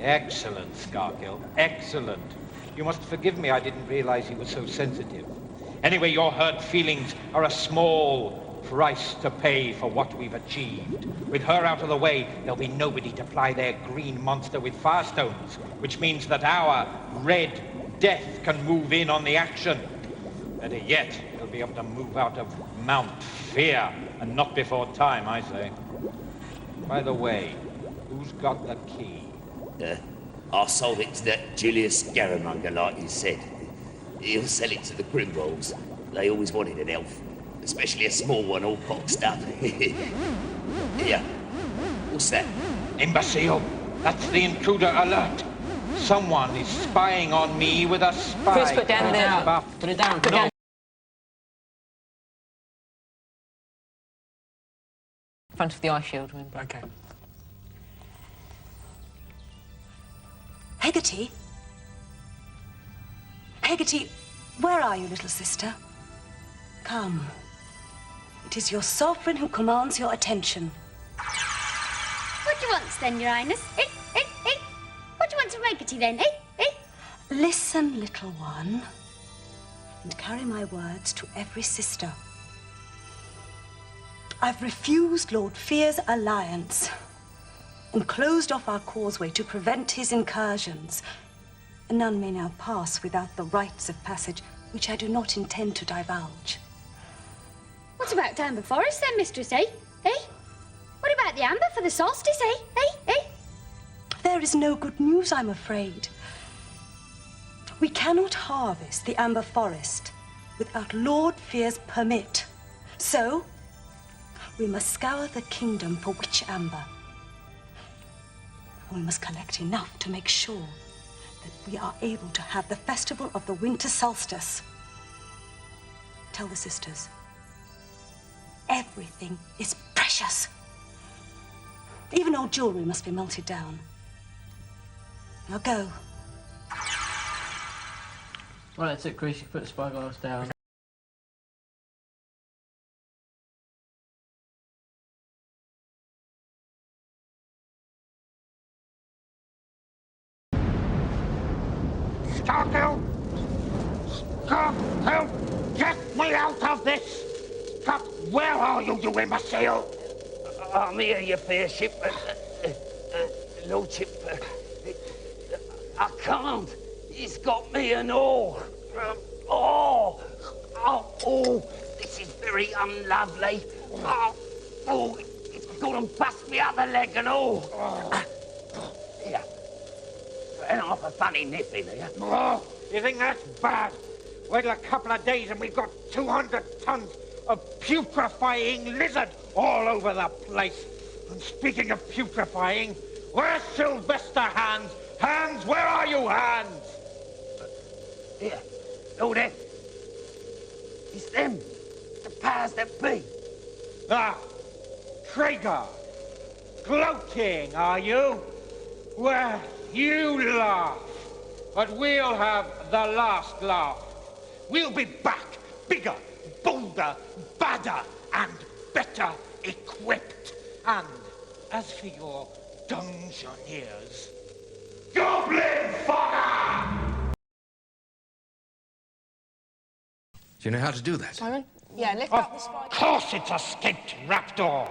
[SPEAKER 4] Excellent, Skarkill. Excellent. You must forgive me, I didn't realize you were so sensitive. Anyway, your hurt feelings are a small price to pay for what we've achieved. With her out of the way, there'll be nobody to ply their green monster with firestones, which means that our Red Death can move in on the action. Better yet, he'll be able to move out of Mount Fear, and not before time, I say. By the way, who's got the key?
[SPEAKER 5] I sold it to that Julius Scaramanga, like you said. He'll sell it to the Grimwolves. They always wanted an elf, especially a small one all boxed up. Here. What's that?
[SPEAKER 4] Imbecile! That's the intruder alert! Someone is spying on me with a spy.
[SPEAKER 11] Chris, put down there. Put it down. Put it down. In front of the eye shield.
[SPEAKER 12] Okay.
[SPEAKER 9] Heggerty? Heggerty, where are you, little sister? Come. It is your sovereign who commands your attention.
[SPEAKER 15] What do you want then, Your Highness? What do you want to Heggerty then,
[SPEAKER 9] Listen, little one, and carry my words to every sister. I've refused Lord Fear's alliance and closed off our causeway to prevent his incursions. None may now pass without the rites of passage, which I do not intend to divulge.
[SPEAKER 15] What about the Amber Forest then, mistress, What about the amber for the solstice,
[SPEAKER 9] There is no good news, I'm afraid. We cannot harvest the Amber Forest without Lord Fear's permit. So, we must scour the kingdom for witch amber. We must collect enough to make sure that we are able to have the festival of the winter solstice. Tell the sisters, everything is precious. Even old jewelry must be melted down. Now go.
[SPEAKER 11] Right, that's it, Chris. You put the spyglass down.
[SPEAKER 10] Skarkill! Skarkill! Get me out of this! Where are you, you imbecile?
[SPEAKER 5] I'm here, your fairship. Lordship. I can't. He's got me and all. This is very unlovely. It's gone and bust me other leg and all. Here. And off a funny nip in here.
[SPEAKER 10] You think that's bad? Wait a couple of days and we've got 200 tons of putrefying lizard all over the place. And speaking of putrefying, where's Sylvester Hands? Hands, where are you, Hands?
[SPEAKER 5] Here. Oh, there. It's them. The powers that be.
[SPEAKER 10] Ah, Treguard. Gloating, are you? Well, you laugh. But we'll have the last laugh. We'll be back, bigger, bolder, badder, and better equipped. And as for your dungeoneers, goblin fodder!
[SPEAKER 13] Do you know how to do that?
[SPEAKER 12] Simon? Yeah, lift up the spike.
[SPEAKER 10] Of course it's a skate raptor.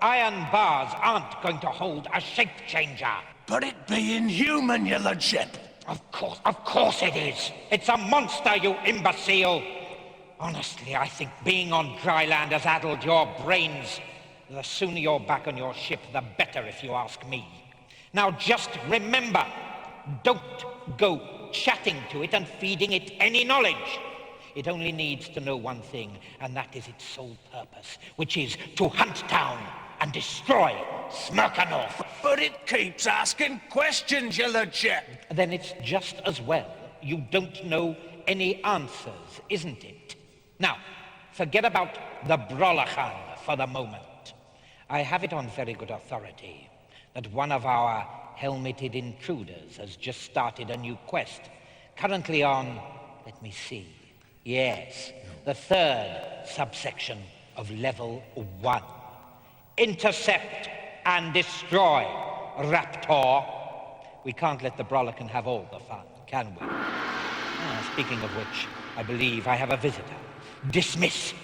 [SPEAKER 10] Iron bars aren't going to hold a shape changer.
[SPEAKER 14] But it be inhuman, your lordship.
[SPEAKER 10] Of course it is. It's a monster, you imbecile. Honestly, I think being on dry land has addled your brains. The sooner you're back on your ship, the better, if you ask me. Now just remember, don't go chatting to it and feeding it any knowledge. It only needs to know one thing, and that is its sole purpose, which is to hunt down and destroy Smirkanov.
[SPEAKER 14] But it keeps asking questions, your lordship.
[SPEAKER 10] Then it's just as well you don't know any answers, isn't it? Now, forget about the Brolachan for the moment. I have it on very good authority that one of our helmeted intruders has just started a new quest, currently on, let me see, yes, the 3rd subsection of level 1. Intercept and destroy, Raptor. We can't let the Brolican have all the fun, can we? Speaking of which, I believe I have a visitor. Dismiss.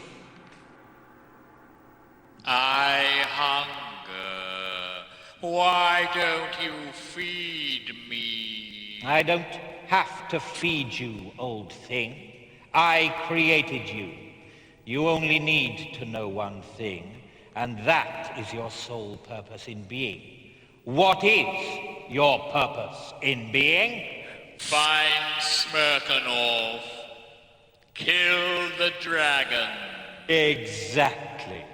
[SPEAKER 16] I hunger. Why don't you feed me?
[SPEAKER 10] I don't have to feed you, old thing. I created you. You only need to know one thing, and that is your sole purpose in being. What is your purpose in being?
[SPEAKER 16] Find Smirkanov. Kill the dragon.
[SPEAKER 10] Exactly.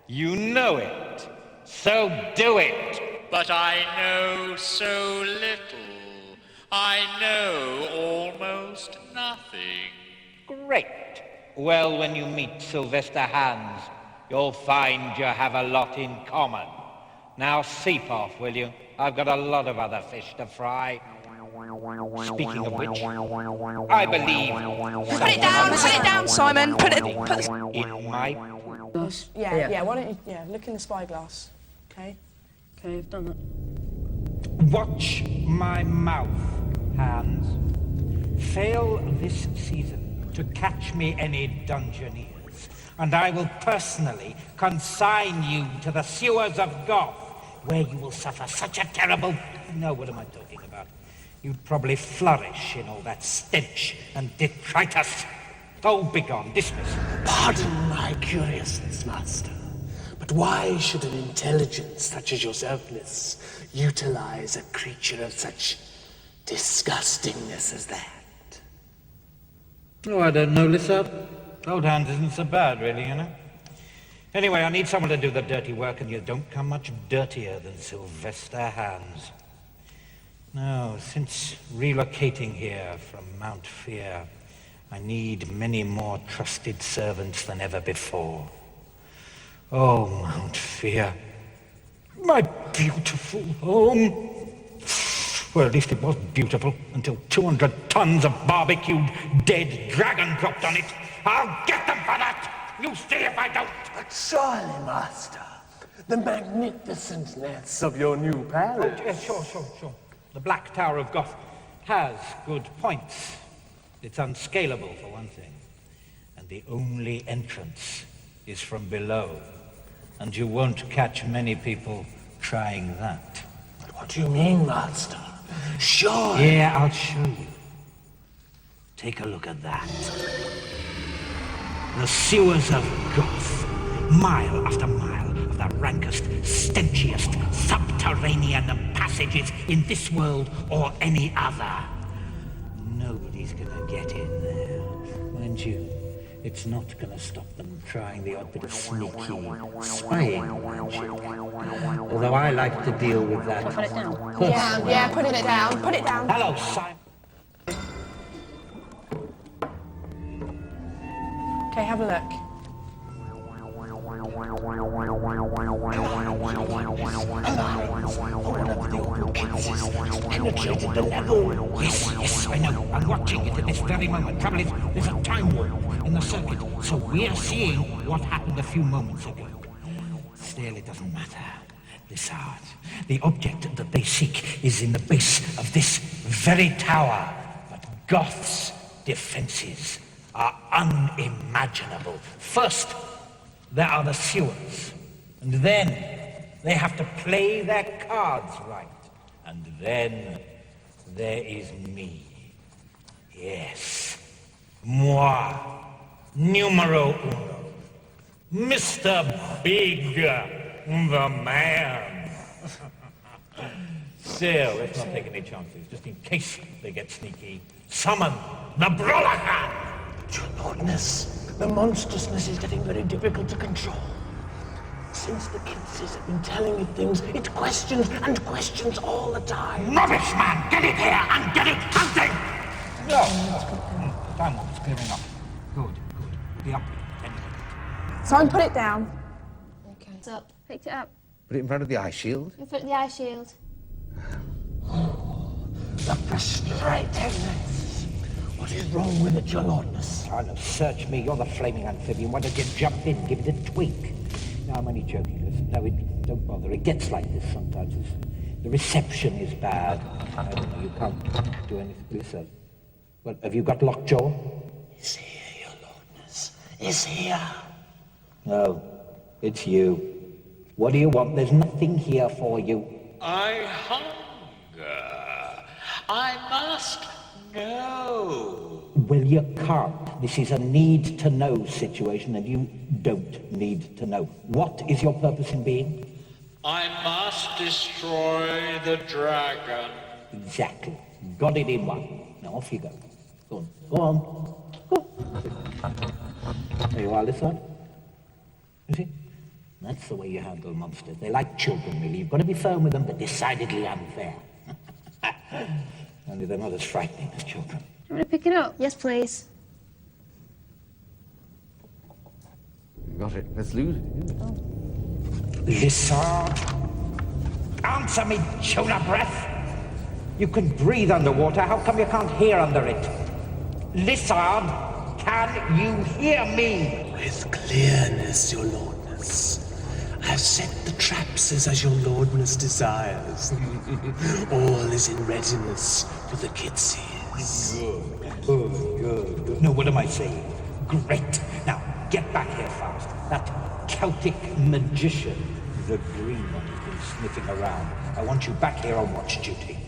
[SPEAKER 10] You know it. So do it.
[SPEAKER 16] But I know so little. I know almost nothing.
[SPEAKER 10] Great. Well, when you meet Sylvester Hands, you'll find you have a lot in common. Now seep off, will you? I've got a lot of other fish to fry. Speaking of which, I believe...
[SPEAKER 12] Put it down, Simon. Put it
[SPEAKER 10] in my...
[SPEAKER 12] Yeah, why don't you... look in the spyglass. Okay, I've done that.
[SPEAKER 10] Watch my mouth, Hands. Fail this season to catch me any dungeoneers, and I will personally consign you to the sewers of Goth, where you will suffer such a terrible... No, what am I talking about? You'd probably flourish in all that stench and detritus. Oh, begone, dismiss.
[SPEAKER 14] Pardon my curiousness, master, but why should an intelligence such as yourselfness utilize a creature of such disgustingness as that?
[SPEAKER 10] Oh, I don't know, Lissab. Old Hands isn't so bad, really, you know. Anyway, I need someone to do the dirty work, and you don't come much dirtier than Sylvester Hands. No, since relocating here from Mount Fear, I need many more trusted servants than ever before. Oh, Mount Fear, my beautiful home. Well, at least it was beautiful until 200 tons of barbecued dead dragon dropped on it. I'll get them for that! You see if I don't!
[SPEAKER 14] But surely, master, the magnificentness of your new palace...
[SPEAKER 10] Oh, yeah, sure. The Black Tower of Goth has good points. It's unscalable, for one thing. And the only entrance is from below. And you won't catch many people trying that.
[SPEAKER 14] What do you mean, Master? Sure.
[SPEAKER 10] Yeah, I'll show you.
[SPEAKER 14] Take a look at that. The sewers of Goth. Mile after mile of the rankest, stenchiest subterranean passages in this world or any other. Nobody's gonna get in there. Mind you, it's not gonna stop them trying the odd bit of sneaky spying magic. Although I like to deal with that.
[SPEAKER 12] Put it down. Yeah, put it down. Put it down.
[SPEAKER 14] Hello, Simon.
[SPEAKER 12] Okay, have a look.
[SPEAKER 14] Penetrated the level. Yes, I know. I'm watching it at this very moment. Trouble is, there's a time warp in the circuit, so we're seeing what happened a few moments ago. Still, it doesn't matter. Besides, the object that they seek is in the base of this very tower. But Goth's defenses are unimaginable. First, there are the sewers, and then they have to play their cards right. And then there is me. Yes, moi, numero uno, Mr. Big, the man. Still, let's not take any chances, just in case they get sneaky. Summon the Brolahan!
[SPEAKER 17] Your Lordness, the monstrousness is getting very difficult to control. Since the kids have been telling it things, it questions and questions all the time.
[SPEAKER 14] Rubbish, man! Get it here and get it hunting! No, the time warp's clearing up. Good. Be up.
[SPEAKER 12] Simon, put it down.
[SPEAKER 3] Okay. It's up. Picked it up.
[SPEAKER 13] Put it in front of the eye shield.
[SPEAKER 3] In front of the eye shield.
[SPEAKER 17] The frustratedness. What is wrong with it, Your Lordness?
[SPEAKER 14] Oh, no, search me. You're the flaming amphibian. Why don't you jump in, give it a tweak? No, I'm only joking. Listen, no, don't bother. It gets like this sometimes. The reception is bad. I don't know, you can't do anything for yourself. Well, have you got lockjaw?
[SPEAKER 17] Is here, Your Lordness. Is here.
[SPEAKER 14] No, it's you. What do you want? There's nothing here for you.
[SPEAKER 16] I hunger. I must know.
[SPEAKER 14] Well, you can't. This is a need-to-know situation, and you don't need to know. What is your purpose in being?
[SPEAKER 16] I must destroy the dragon.
[SPEAKER 14] Exactly. Got it in one. Now off you go. Go on. Go. There you are, listen. You see? That's the way you handle monsters. They're like children, really. You've got to be firm with them, but decidedly unfair. Only they're not as frightening as children.
[SPEAKER 3] Do you want to pick it up? Yes, please.
[SPEAKER 13] Got it. Let's lose it.
[SPEAKER 14] Lizard! Answer me, tuna breath! You can breathe underwater. How come you can't hear under it? Lizard, can you hear me?
[SPEAKER 17] With clearness, Your Lordness. I've set the traps as Your Lordness desires. All is in readiness for the Kitsies.
[SPEAKER 14] Good. No, what am I saying? Great. Now, get back here fast. That Celtic magician, the green one, has been sniffing around. I want you back here on watch duty.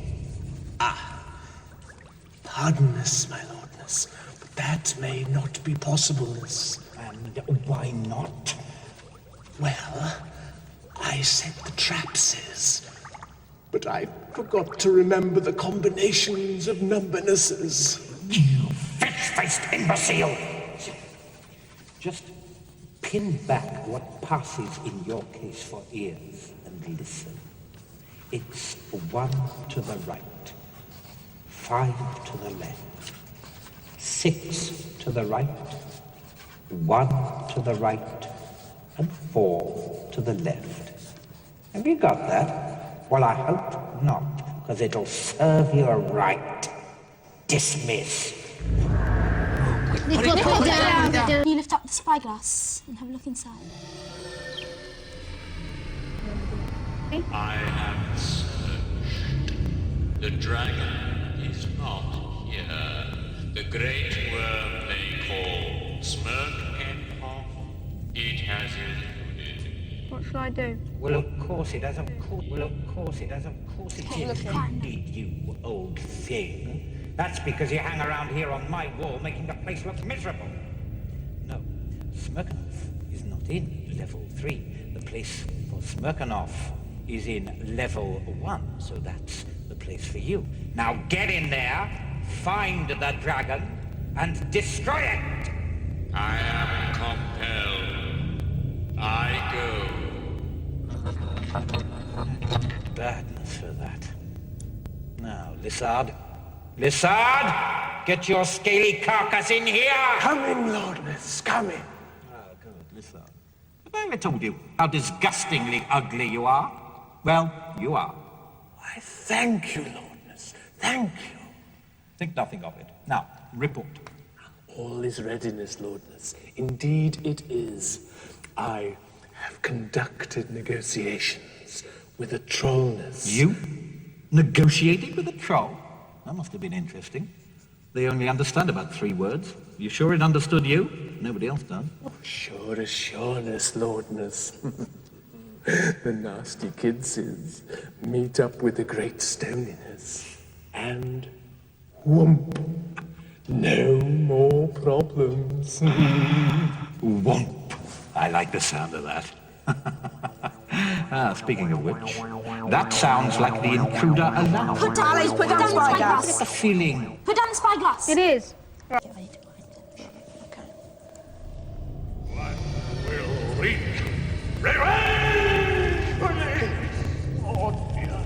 [SPEAKER 17] Pardon us, my Lordness, but that may not be possible-ness.
[SPEAKER 14] And why not?
[SPEAKER 17] Well, I set the trapses, but I forgot to remember the combinations of numbernesses.
[SPEAKER 14] You fish-faced imbecile! Just pin back what passes in your case for ears and listen. It's 1 to the right, 5 to the left, 6 to the right, 1 to the right, and 4 to the left. Have you got that? Well, I hope not, because it'll serve you right. Dismiss.
[SPEAKER 15] Put it down. You lift up the spyglass and have a look inside.
[SPEAKER 16] I have searched. The dragon is not here. The great worm they call Smirk and Off, it has eluded.
[SPEAKER 3] shall I do?
[SPEAKER 10] Well, of course it does, of course. Well, of course it does, of course it is. Indeed, you old thing. That's because you hang around here on my wall making the place look miserable. No, Smirkanov is not in level 3. The place for Smirkanov is in level 1, so that's the place for you. Now get in there, find the dragon, and destroy it!
[SPEAKER 16] I am compelled. I go.
[SPEAKER 10] Badness for that. Now, Lizard. Lizard! Get your scaly carcass in here!
[SPEAKER 14] Coming, Lordness, coming.
[SPEAKER 10] Oh, good, Lizard. Have I ever told you how disgustingly ugly you are? Well, you are.
[SPEAKER 14] I thank you, Lordness. Thank you.
[SPEAKER 10] Think nothing of it. Now, report.
[SPEAKER 14] All is readiness, Lordness. Indeed it is. I have conducted negotiations with a trollness.
[SPEAKER 10] You? Negotiated with a troll? That must have been interesting. They only understand about 3 words. You sure it understood you? Nobody else does.
[SPEAKER 14] Oh, sure as sureness, Lordness. The nasty kidses meet up with the great stoniness. And whoomp. No more problems.
[SPEAKER 10] Womp. I like the sound of that. Speaking of which, that sounds like the intruder alarm.
[SPEAKER 15] Put down Spyglass.
[SPEAKER 10] What's the feeling?
[SPEAKER 15] Put down Spyglass.
[SPEAKER 3] It is.
[SPEAKER 6] One will reach revenge! Oh dear.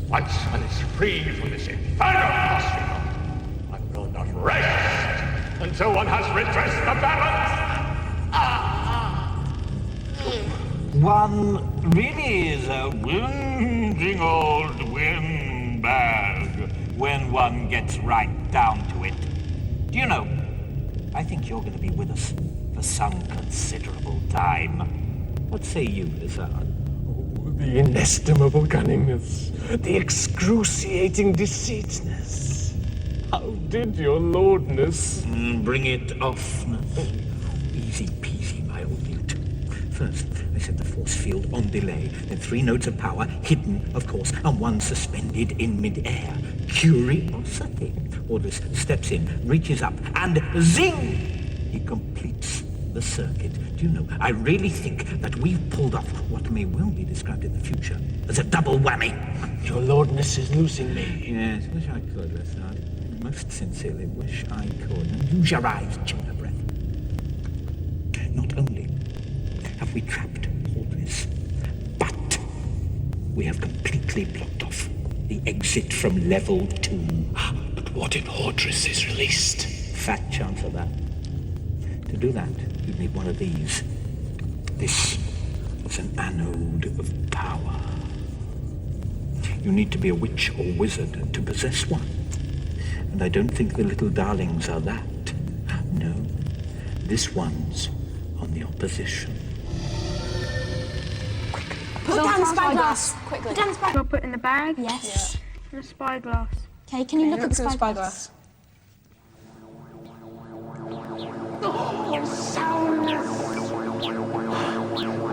[SPEAKER 6] Once one is free from this infernal hospital, one will not rest until one has redressed the balance.
[SPEAKER 10] One really is a whinging old windbag when one gets right down to it. Do you know, I think you're going to be with us for some considerable time. What say you, Lizard?
[SPEAKER 14] Oh, the inestimable cunningness, the excruciating deceitness. How did your Lordness?
[SPEAKER 10] Bring it off. Easy peasy, my old mute. First, I set the force field on delay, then 3 nodes of power, hidden, of course, and 1 suspended in mid-air. Curiosity. Orders steps in, reaches up, and zing! He completes the circuit. Do you know, I really think that we've pulled off what may well be described in the future as a double whammy.
[SPEAKER 14] Your Lordness is losing me.
[SPEAKER 10] Yes, wish I could, Lizard. Most sincerely wish I could. Use your eyes, chew your breath. Not only have we trapped Hordris, but we have completely blocked off the exit from level 2.
[SPEAKER 14] But what if Hordris is released?
[SPEAKER 10] Fat chance of that. To do that, you need one of these. This is an anode of power. You need to be a witch or wizard to possess one. And I don't think the little darlings are that. No, this one's on the opposition.
[SPEAKER 15] Put down Spyglass.
[SPEAKER 3] Quickly.
[SPEAKER 15] Put down Spyglass.
[SPEAKER 3] I'll put it in the bag.
[SPEAKER 15] Yes.
[SPEAKER 3] And a spyglass.
[SPEAKER 15] Okay, can you look at the Spyglass?
[SPEAKER 14] Oh, soundness!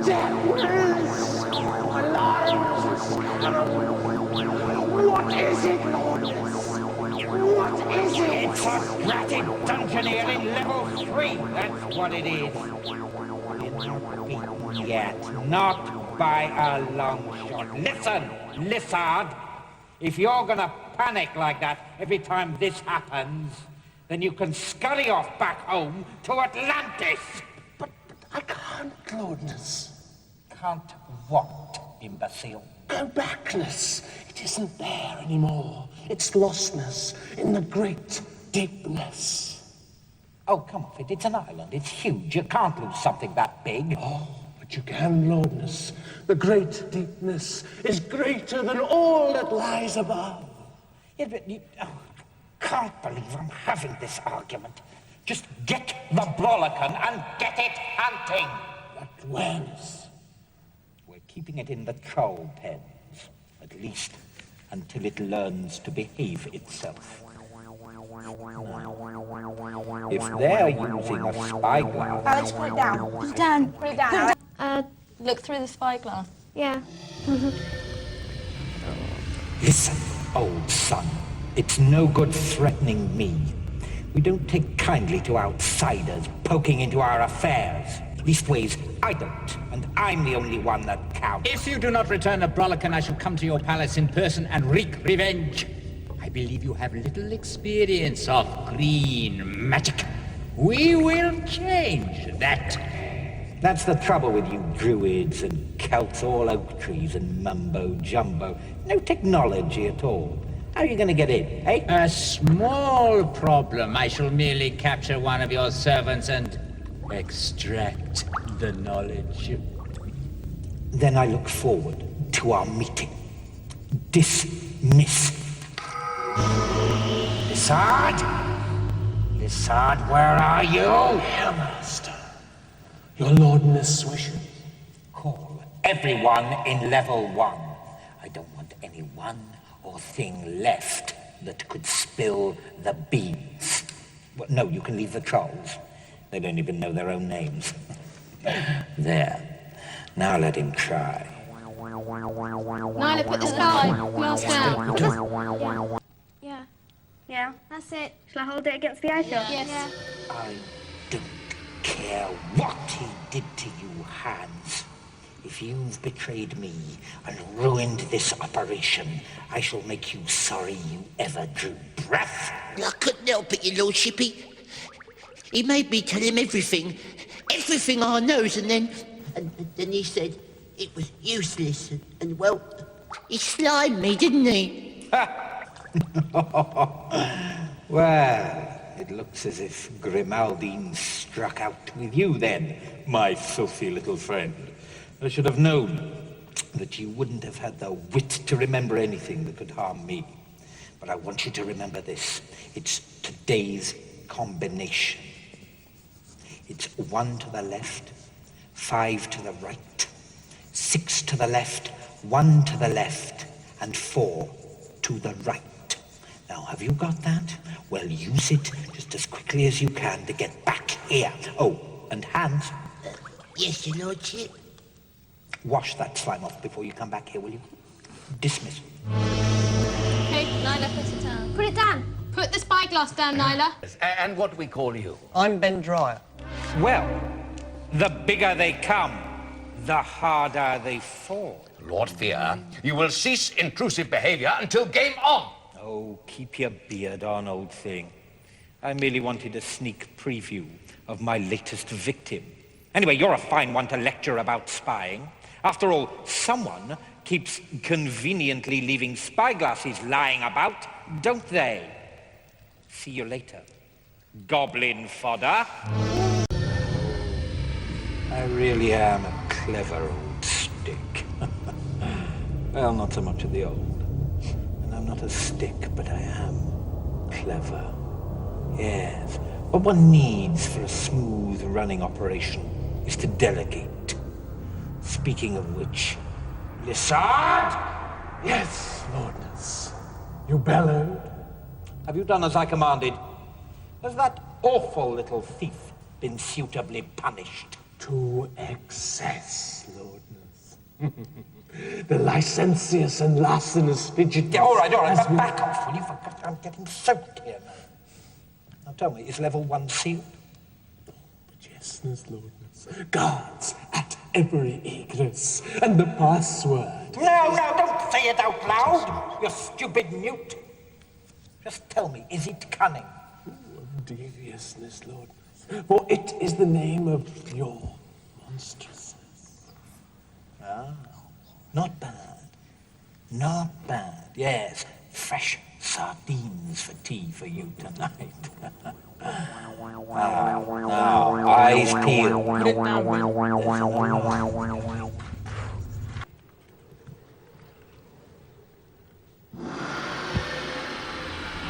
[SPEAKER 14] Deafness! Alarms! What is it, Lordness? What is it?
[SPEAKER 10] It's a ratted dungeoneer in level 3, that's what it is. It's not beaten yet, not by a long shot. Listen, Lizard, if you're gonna panic like that every time this happens, then you can scurry off back home to Atlantis.
[SPEAKER 14] But I can't, Lordness.
[SPEAKER 10] Can't what, imbecile?
[SPEAKER 14] Go backness. It isn't there anymore. It's lostness in the great deepness.
[SPEAKER 10] Oh, come off it. It's an island. It's huge. You can't lose something that big.
[SPEAKER 14] Oh, but you can, Lordness. The great deepness is greater than all that lies above.
[SPEAKER 10] Yeah, but can't believe I'm having this argument. Just get the Brolican and get it hunting.
[SPEAKER 14] But whence?
[SPEAKER 10] We're keeping it in the troll pens, at least until it learns to behave itself. If they're using a spyglass...
[SPEAKER 15] Alex, put it down. Put it down. Put it down.
[SPEAKER 12] Look through the spyglass.
[SPEAKER 3] Yeah.
[SPEAKER 10] Listen, old son. It's no good threatening me. We don't take kindly to outsiders poking into our affairs. Leastways, I don't, and I'm the only one that counts.
[SPEAKER 4] If you do not return a Brolican, I shall come to your palace in person and wreak revenge. I believe you have little experience of green magic. We will change that.
[SPEAKER 10] That's the trouble with you druids and Celts, all oak trees and mumbo-jumbo. No technology at all. How are you going to get in, eh?
[SPEAKER 4] A small problem. I shall merely capture one of your servants and extract the knowledge.
[SPEAKER 10] Then I look forward to our meeting. Dismiss. Lizard? Lizard, where are you?
[SPEAKER 14] Here, Master. Your lordness wishes.
[SPEAKER 10] Call everyone in level 1. I don't want anyone or thing left that could spill the beans. Well, no, you can leave the trolls. They don't even know their own names. There. Now let him try.
[SPEAKER 3] Nyla, put the spyglass down. Yeah.
[SPEAKER 15] Yeah.
[SPEAKER 3] That's it.
[SPEAKER 15] Shall I hold it against the eye shot?
[SPEAKER 3] Yes.
[SPEAKER 15] Yeah.
[SPEAKER 10] I don't care what he did to you, Hans. If you've betrayed me and ruined this operation, I shall make you sorry you ever drew breath.
[SPEAKER 7] I couldn't help it, your lordship. He made me tell him everything I knows, and then he said it was useless, and well, he slimed me, didn't he?
[SPEAKER 10] Well, it looks as if Grimaldine struck out with you then, my filthy little friend. I should have known that you wouldn't have had the wit to remember anything that could harm me. But I want you to remember this. It's today's combination. It's 1 to the left, 5 to the right, 6 to the left, 1 to the left, and 4 to the right. Now, have you got that? Well, use it just as quickly as you can to get back here. Oh, and Hans?
[SPEAKER 7] Yes, your lordship.
[SPEAKER 10] Wash that slime off before you come back here, will you? Dismiss.
[SPEAKER 3] Okay, Nyla, put it down. Put it down. Put the spyglass down, Nyla.
[SPEAKER 1] And what do we call you?
[SPEAKER 11] I'm Ben Dryer.
[SPEAKER 10] Well, the bigger they come, the harder they fall.
[SPEAKER 1] Lord Fear, you will cease intrusive behavior until game on.
[SPEAKER 10] Oh, keep your beard on, old thing. I merely wanted a sneak preview of my latest victim. Anyway, you're a fine one to lecture about spying. After all, someone keeps conveniently leaving spyglasses lying about, don't they? See you later, goblin fodder. I really am a clever old stick. Well, not so much of the old. And I'm not a stick, but I am clever. Yes. What one needs for a smooth running operation is to delegate. Speaking of which, Lizard?
[SPEAKER 14] Yes, lordness. You bellowed.
[SPEAKER 10] Have you done as I commanded? Has that awful little thief been suitably punished?
[SPEAKER 14] To excess, lordness. The licentious and larcenous fidget.
[SPEAKER 10] Yeah, all right, but back off, will you? I'm getting soaked here now. Now tell me, is level 1 sealed?
[SPEAKER 14] Yes, lordness. Guards at every egress, and the password.
[SPEAKER 10] No, don't say it out loud, you stupid mute. Just tell me, is it cunning?
[SPEAKER 14] Deviousness, lordness, for it is the name of your monstrousness.
[SPEAKER 10] Ah, not bad. Not bad, yes. Fresh sardines for tea for you tonight. Now, eyes peeled.
[SPEAKER 3] Put it down.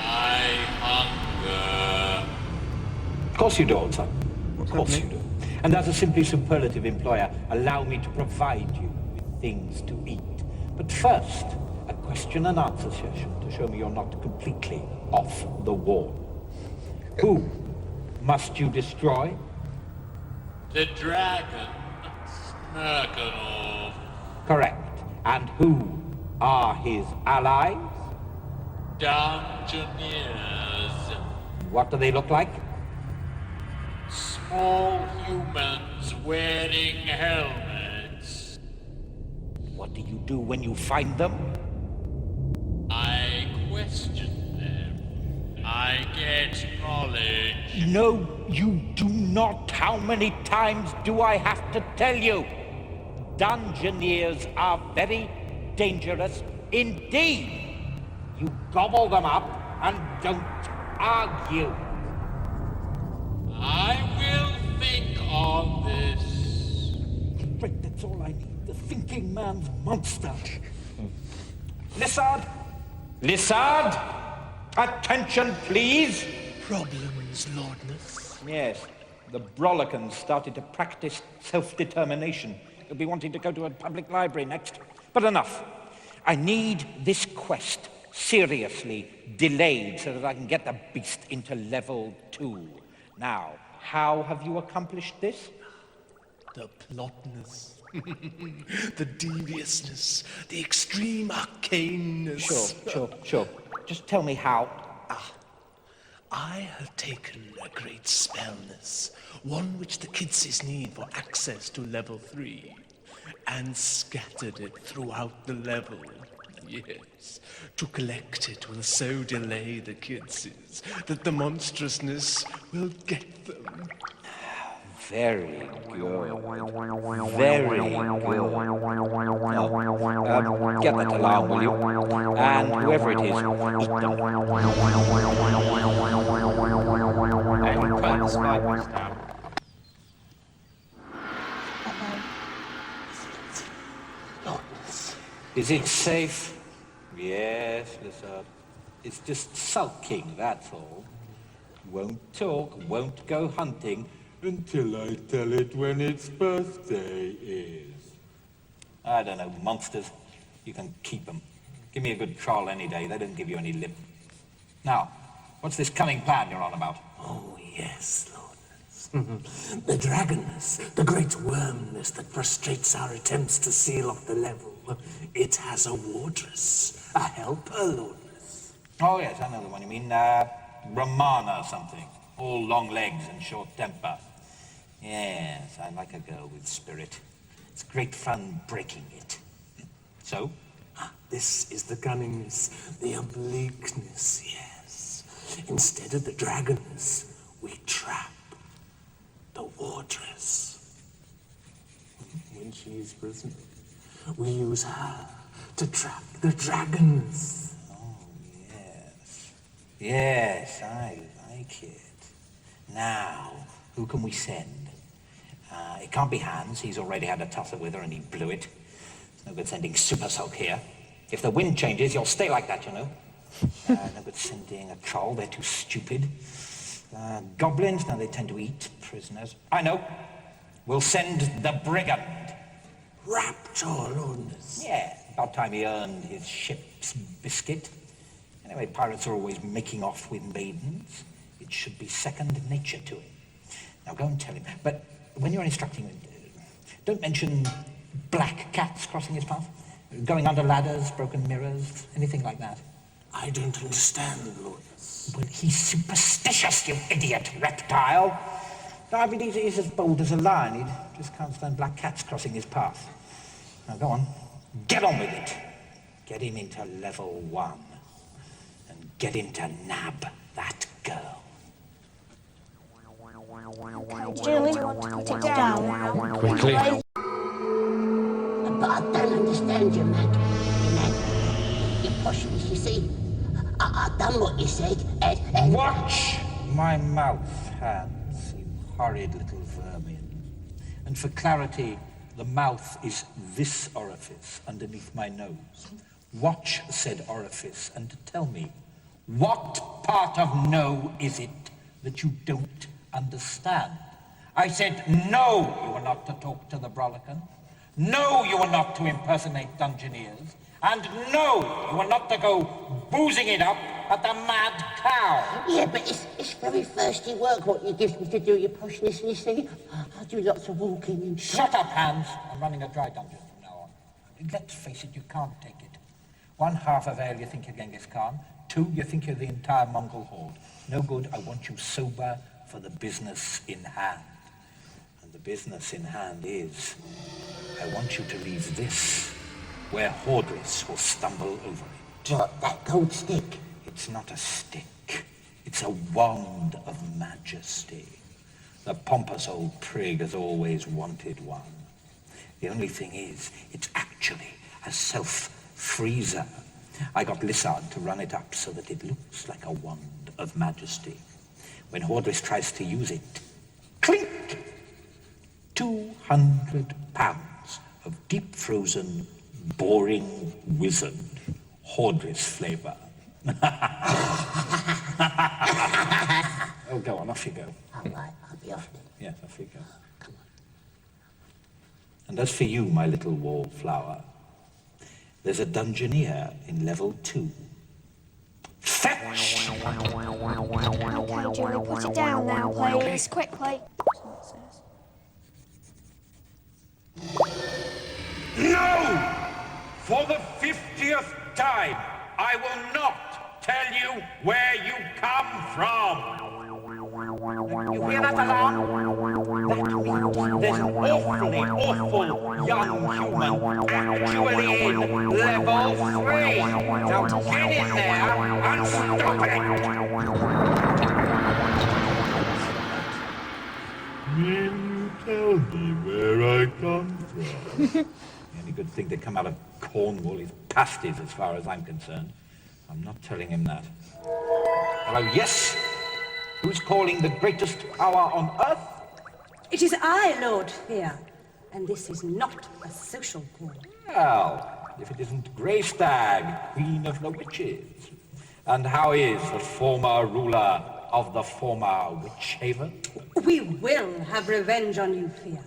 [SPEAKER 16] I hunger.
[SPEAKER 10] Of course you do, old son. Of course you do. And as a simply superlative employer, allow me to provide you with things to eat. But first, a question and answer session to show me you're not completely off the wall. Who must you destroy?
[SPEAKER 16] The dragon. Murkanov.
[SPEAKER 10] Correct. And who are his allies?
[SPEAKER 16] Dungeoneers.
[SPEAKER 10] What do they look like?
[SPEAKER 16] Small humans wearing helmets.
[SPEAKER 10] What do you do when you find them?
[SPEAKER 16] I question them. I get knowledge.
[SPEAKER 10] No, you do not. How many times do I have to tell you? Dungeoneers are very dangerous indeed. You gobble them up and don't argue.
[SPEAKER 16] I will think on this.
[SPEAKER 10] Great, that's all I need. The thinking man's monster. Lissard! Lissard! Attention, please!
[SPEAKER 14] Problems, Lordness?
[SPEAKER 10] Yes, the Brolicans started to practice self-determination. You'll be wanting to go to a public library next. But enough. I need this quest seriously delayed so that I can get the beast into level 2. Now, how have you accomplished this?
[SPEAKER 14] The plotness, the deviousness, the extreme arcaneness.
[SPEAKER 10] Sure. Just tell me how.
[SPEAKER 14] I have taken a great spellness, one which the kidsies need for access to level 3, and scattered it throughout the level. Yes, to collect it will so delay the kidsies that the monstrousness will get them.
[SPEAKER 10] Very good. Very good. Now, get that alarm, will you? And whoever it is, eat them. Is it safe? Yes, Lissard. It's just sulking, that's all. Won't talk, won't go hunting, until I tell it when its birthday is. I don't know, monsters. You can keep them. Give me a good troll any day. They don't give you any lip. Now, what's this cunning plan you're on about?
[SPEAKER 14] Oh, yes, Lordness. The dragonness, the great wormness that frustrates our attempts to seal off the level. It has a wardress, a helper, Lordness.
[SPEAKER 10] Oh, yes, I know the one you mean. Romana or something. All long legs and short temper. Yes, I like a girl with spirit. It's great fun breaking it. So?
[SPEAKER 14] This is the cunningness, the obliqueness, yes. Instead of the dragonness, we trap the wardress. When she is prisoner, we use her to trap the dragonness.
[SPEAKER 10] Oh, yes. Yes, I like it. Now, who can we send? It can't be Hans. He's already had a tussle with her and he blew it. It's no good sending Super Sulk here. If the wind changes, you'll stay like that, you know. No good sending a troll. They're too stupid. Goblins, now they tend to eat prisoners. I know. We'll send the brigand.
[SPEAKER 14] Rapture, Lordness.
[SPEAKER 10] Yeah, about time he earned his ship's biscuit. Anyway, pirates are always making off with maidens. It should be second nature to him. Now go and tell him. But when you're instructing him, don't mention black cats crossing his path. Going under ladders, broken mirrors, anything like that.
[SPEAKER 14] I don't understand, Lordness.
[SPEAKER 10] Well, he's superstitious, you idiot reptile. No, I mean, he's as bold as a lion. He just can't stand black cats crossing his path. Now, go on. Get on with it. Get him into level 1. And get him to nab that girl.
[SPEAKER 3] Julie, you want to put it down?
[SPEAKER 13] Quickly.
[SPEAKER 7] But I don't understand you, Mac. You're poshness, you see. I've done what you said, and...
[SPEAKER 10] Watch my mouth, Hans, you horrid little vermin. And for clarity, the mouth is this orifice underneath my nose. Watch said orifice and tell me, what part of no is it that you don't understand? I said, no, you are not to talk to the Brolican. No, you are not to impersonate Dungeoneers.
[SPEAKER 4] And no, you are not to go boozing it up at the Mad Cow.
[SPEAKER 7] Yeah, but it's very thirsty work what you give me to do, your poshness, you see. I do lots of walking and...
[SPEAKER 4] Shut up, Hans. I'm running a dry dungeon from now on. Let's face it, you can't take it. 1 half of ale, you think you're Genghis Khan. 2, you think you're the entire Mongol horde. No good, I want you sober for the business in hand. And the business in hand is, I want you to leave this where Hordris will stumble over it.
[SPEAKER 7] What, that gold stick?
[SPEAKER 4] It's not a stick. It's a wand of majesty. The pompous old prig has always wanted one. The only thing is, it's actually a self-freezer. I got Lissard to run it up so that it looks like a wand of majesty. When Hordris tries to use it, clink! 200 pounds of deep-frozen, boring wizard Hordris flavor. Oh, go on, off you go.
[SPEAKER 7] All right, I'll be off then.
[SPEAKER 4] Yes, off you go. Come on. And as for you, my little wallflower, there's a dungeoneer in level 2. Fetch!
[SPEAKER 15] Okay, Julie, put it down now, please. Quickly.
[SPEAKER 4] No! For the 50th time, I will not tell you where you come from. You hear that alarm? That means there's an awfully awful young human actually in level 3. Now get in there and stop it!
[SPEAKER 6] Will you tell me where I come from?
[SPEAKER 4] The only good thing to come out of Cornwall is pasties as far as I'm concerned. I'm not telling him that. Hello, yes? Who's calling the greatest power on Earth?
[SPEAKER 9] It is I, Lord Fear, and this is not a social call.
[SPEAKER 4] Well, if it isn't Greystag, Queen of the Witches. And how is the former ruler of the former Witch Haven?
[SPEAKER 9] We will have revenge on you, Fear.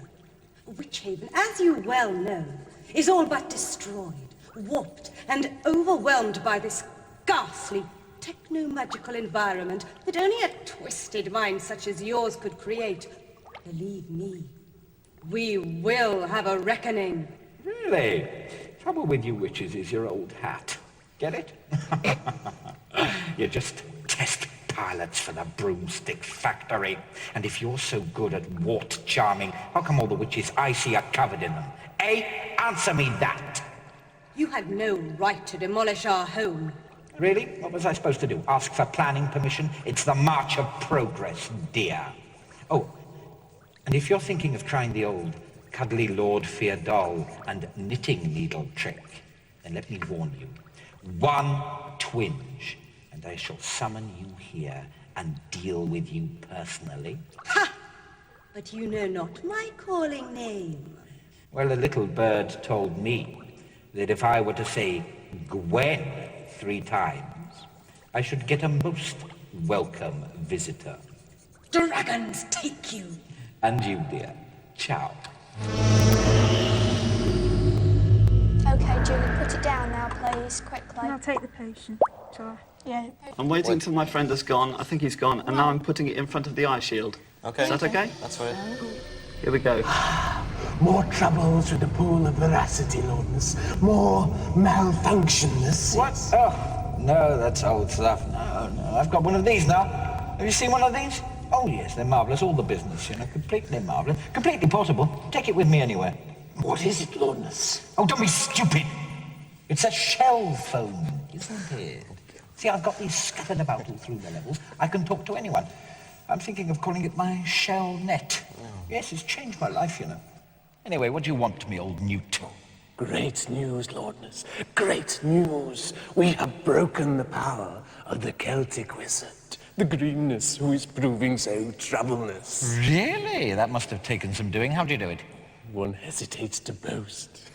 [SPEAKER 9] Witch Haven, as you well know, is all but destroyed, warped, and overwhelmed by this ghastly techno-magical environment that only a twisted mind such as yours could create. Believe me, we will have a reckoning.
[SPEAKER 4] Really? Trouble with you witches is your old hat. Get it? You're just test pilots for the broomstick factory. And if you're so good at wart charming, how come all the witches I see are covered in them? Eh? Answer me that.
[SPEAKER 9] You had no right to demolish our home.
[SPEAKER 4] Really? What was I supposed to do? Ask for planning permission? It's the march of progress, dear. Oh, and if you're thinking of trying the old cuddly Lord Fear doll and knitting needle trick, then let me warn you. One twinge, and I shall summon you here and deal with you personally.
[SPEAKER 9] Ha! But you know not my calling name.
[SPEAKER 4] Well, a little bird told me that if I were to say Gwen 3 times, I should get a most welcome visitor.
[SPEAKER 9] Dragons take you.
[SPEAKER 4] And you, dear. Ciao.
[SPEAKER 15] Okay, Julie, put it down now, please, quickly.
[SPEAKER 3] I'll take the potion. Shall I?
[SPEAKER 15] Yeah.
[SPEAKER 11] I'm waiting till my friend has gone. I think he's gone. And now I'm putting it in front of the eye shield.
[SPEAKER 2] Okay.
[SPEAKER 11] Is that okay?
[SPEAKER 2] That's fine.
[SPEAKER 11] Here we go.
[SPEAKER 14] More troubles with the pool of veracity, Lordness. More malfunctionness.
[SPEAKER 4] What? Oh, no, that's old stuff. No, I've got one of these now. Have you seen one of these? Oh, yes, they're marvellous. All the business, you know, completely marvellous. Completely portable. Take it with me anywhere.
[SPEAKER 14] What is it, Lordness?
[SPEAKER 4] Oh, don't be stupid. It's a shell phone, isn't it? See, I've got these scattered about all through the levels. I can talk to anyone. I'm thinking of calling it my shell net. Yes, it's changed my life, you know. Anyway, what do you want, me old newt?
[SPEAKER 14] Great news, Lordness. Great news. We have broken the power of the Celtic wizard, the greenness who is proving so troubleless.
[SPEAKER 4] Really? That must have taken some doing. How'd you do it?
[SPEAKER 14] One hesitates to boast,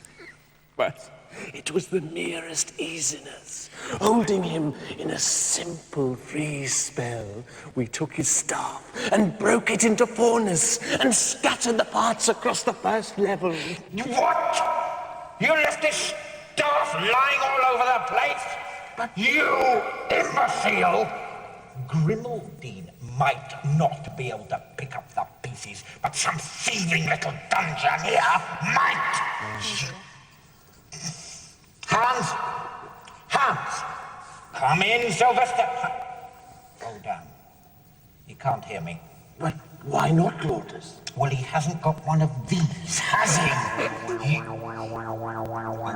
[SPEAKER 14] but it was the merest easiness. Holding him in a simple freeze spell, we took his staff and broke it into fourness and scattered the parts across the first level.
[SPEAKER 4] What? You left this
[SPEAKER 10] stuff lying all over the place? But you imbecile! Grimaldine might not be able to pick up the pieces, but some thieving little dungeoneer might! Hans! Hans! Come in, Sylvester! Oh, damn. He can't hear me.
[SPEAKER 14] But why not, Lotus?
[SPEAKER 10] Well, he hasn't got one of these, has he?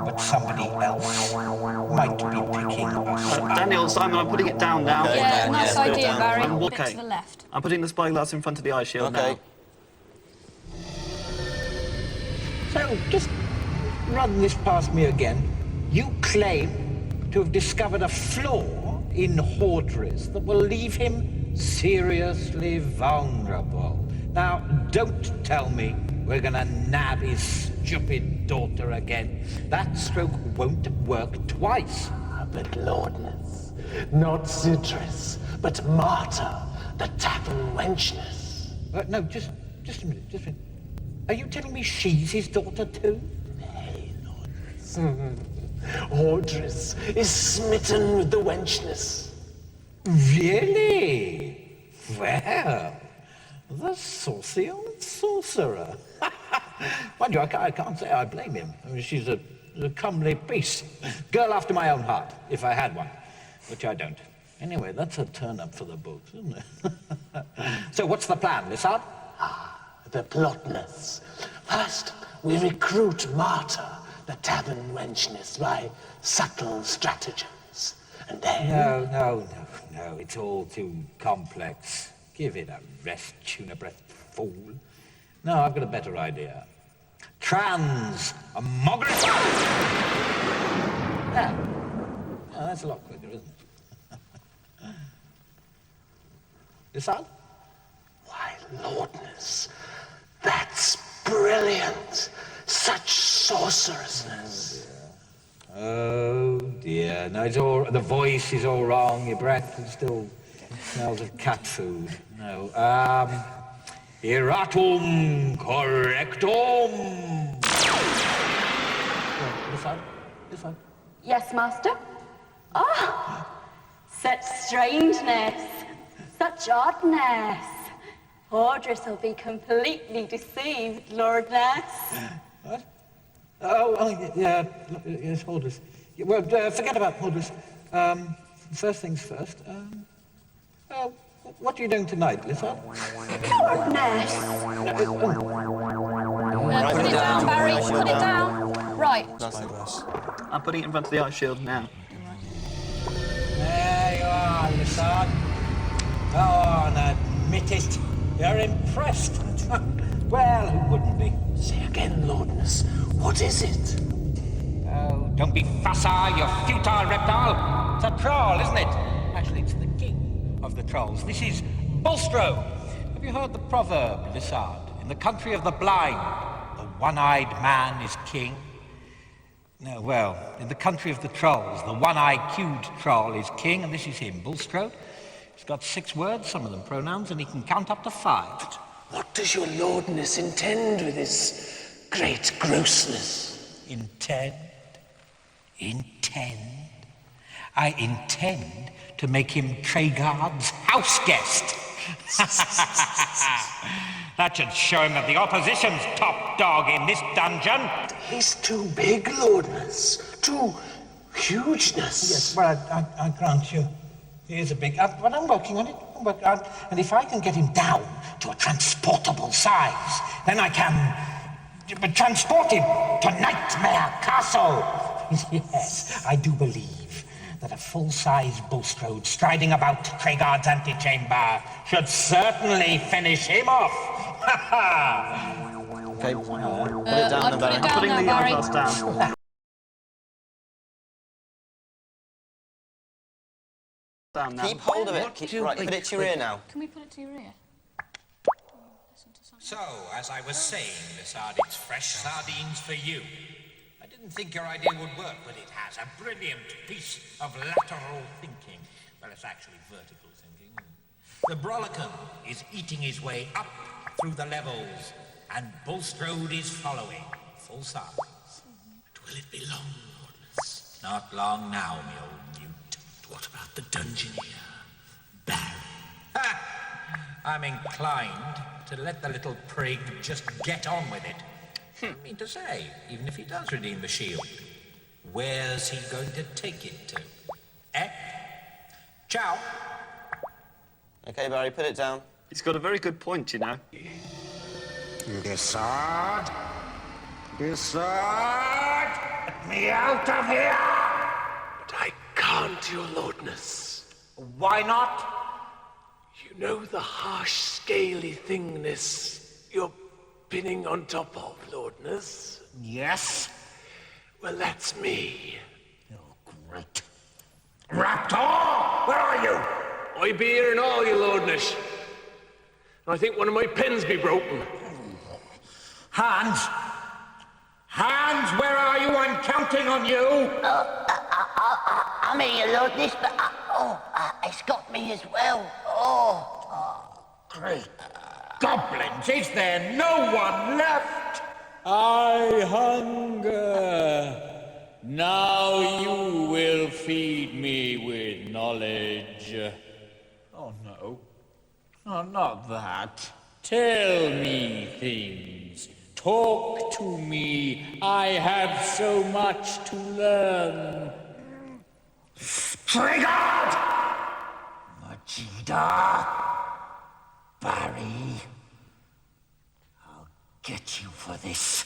[SPEAKER 10] But somebody else might be picking us.
[SPEAKER 2] Daniel, Simon, I'm putting it down now.
[SPEAKER 3] Yeah, nice idea, Barry.
[SPEAKER 2] I'm,
[SPEAKER 3] A bit
[SPEAKER 2] okay.
[SPEAKER 3] to the left.
[SPEAKER 2] I'm putting the spyglass in front of the eye shield now.
[SPEAKER 10] So, just run this past me again. You claim to have discovered a flaw in Hordris that will leave him seriously vulnerable. Now, don't tell me we're gonna nab his stupid daughter again. That stroke won't work twice.
[SPEAKER 14] But Lordness, not Citrus, but Marta, the tavern wenchess.
[SPEAKER 10] No, just a minute, just a minute. Are you telling me she's his daughter too?
[SPEAKER 14] Hey, Lordness. Hordris is smitten with the wenchness.
[SPEAKER 10] Really? Well, the saucy old sorcerer. Mind you, I can't say I blame him. I mean, she's a comely piece. Girl after my own heart, if I had one, which I don't. Anyway, that's a turn-up for the books, isn't it? So what's the plan, Lissard?
[SPEAKER 14] The plotness. First, we recruit Marta, the tavern wenchess, by subtle stratagems. And then...
[SPEAKER 10] No, it's all too complex. Give it a rest, tuna-breathed fool. No, I've got a better idea. Transmogrify! Yeah. Oh, that's a lot quicker, isn't it? Lissard?
[SPEAKER 14] Why, Lordness, that's brilliant. Such sorcerousness.
[SPEAKER 10] Oh dear. No, it's all, the voice is all wrong. Your breath still smells of cat food. No, Erratum correctum. This one.
[SPEAKER 18] Yes, Master. Ah, such strangeness, such oddness. Hordris will be completely deceived, Lordness.
[SPEAKER 10] What? Oh, yeah, yes, Hordris. Well, forget about Hordris. First things first. What are you doing tonight, Lissa?
[SPEAKER 18] Lordness.
[SPEAKER 3] Put it down, Barry. Put it down. Right.
[SPEAKER 2] I'm putting it in front of the eye shield now.
[SPEAKER 10] There you are, Lissard. Go on, admit it. You're impressed. Well, who wouldn't be?
[SPEAKER 14] Say again, Lordness, what is it?
[SPEAKER 10] Oh, don't be fussy, you futile reptile. It's a troll, isn't it? Actually, it's the king of the trolls. This is Bulstrode. Have you heard the proverb, Lissard? In the country of the blind, the one-eyed man is king. No, well, in the country of the trolls, the one-IQ'd troll is king, and this is him, Bulstrode. He's got 6 words, some of them pronouns, and he can count up to 5.
[SPEAKER 14] What does your Lordness intend with this great grossness?
[SPEAKER 10] Intend? I intend to make him Treguard's house guest. That should show him that the opposition's top dog in this dungeon.
[SPEAKER 14] He's too big, Lordness. Too hugeness.
[SPEAKER 10] Yes, well, I grant you. He is a big... but I'm working on it. And if I can get him down to a transportable size, then I can transport him to Knightmare Castle. Yes, I do believe that a full-size Bulstrode striding about Treguard's antechamber should certainly finish him off.
[SPEAKER 2] Okay, put it down, Barry. I'm putting the eyeglass down. Down now.
[SPEAKER 11] Keep hold of it. Right, put it to your ear now.
[SPEAKER 3] Can we put it to your ear?
[SPEAKER 10] So, as I was saying, Lissard, it's fresh sardines for you. I didn't think your idea would work, but it has a brilliant piece of lateral thinking. Well, it's actually vertical thinking. The Brolican is eating his way up through the levels, and Bulstrode is following. Full size.
[SPEAKER 14] Will it be long, Lordness?
[SPEAKER 4] Not long now, me old newt.
[SPEAKER 14] What about the dungeoneer? Barry.
[SPEAKER 4] I'm inclined to let the little prig just get on with it. I mean to say, even if he does redeem the shield, where's he going to take it to? Eh? Ciao.
[SPEAKER 2] Okay, Barry, put it down.
[SPEAKER 19] He's got a very good point, you know.
[SPEAKER 10] Lizard! Lizard! Get me out of here!
[SPEAKER 14] But I can't, your lordness.
[SPEAKER 10] Why not?
[SPEAKER 14] You know the harsh, scaly thingness you're pinning on top of, lordness?
[SPEAKER 10] Yes?
[SPEAKER 14] Well, that's me.
[SPEAKER 10] Oh, great. Raptor! Where are you?
[SPEAKER 14] I be here and all, your lordness. I think one of my pens be broken.
[SPEAKER 10] Hans! Hans, where are you? I'm counting on you!
[SPEAKER 7] I'm here, your lordness, but it's got me as well.
[SPEAKER 10] Great goblins! Is there no one left?
[SPEAKER 16] I hunger. Now you will feed me with knowledge.
[SPEAKER 1] Oh, no. Oh, not that.
[SPEAKER 16] Tell me things. Talk to me. I have so much to learn.
[SPEAKER 10] Treguard! Majida! Barry! I'll get you for this.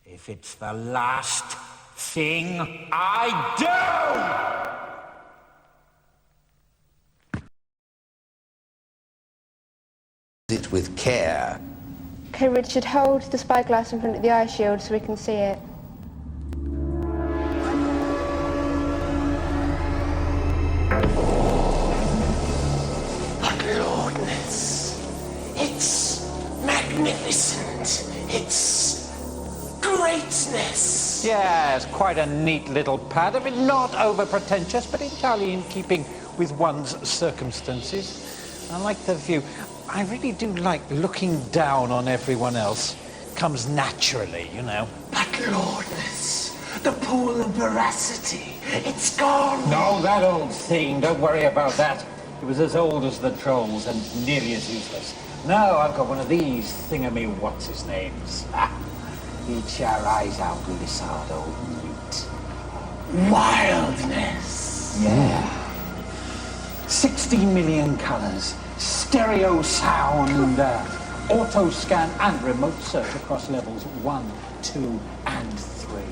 [SPEAKER 10] If it's the last thing I do!
[SPEAKER 1] It with care.
[SPEAKER 3] Okay, Richard, hold the spyglass in front of the eye shield so we can see it.
[SPEAKER 14] But lordness, it's magnificent. It's greatness.
[SPEAKER 10] Yes, quite a neat little pad. I mean, not over-pretentious, but entirely in keeping with one's circumstances. I like the view. I really do like looking down on everyone else. Comes naturally, you know.
[SPEAKER 14] But lordness, the pool of veracity, it's gone.
[SPEAKER 10] No, that old thing, don't worry about that. It was as old as the trolls and nearly as useless. Now I've got one of these thingamy-what's-his-names. Eat your eyes out, lizard, old newt.
[SPEAKER 14] Wildness.
[SPEAKER 10] Yeah. 60 million colors. Stereo sound, auto scan and remote search across levels 1, 2, and 3.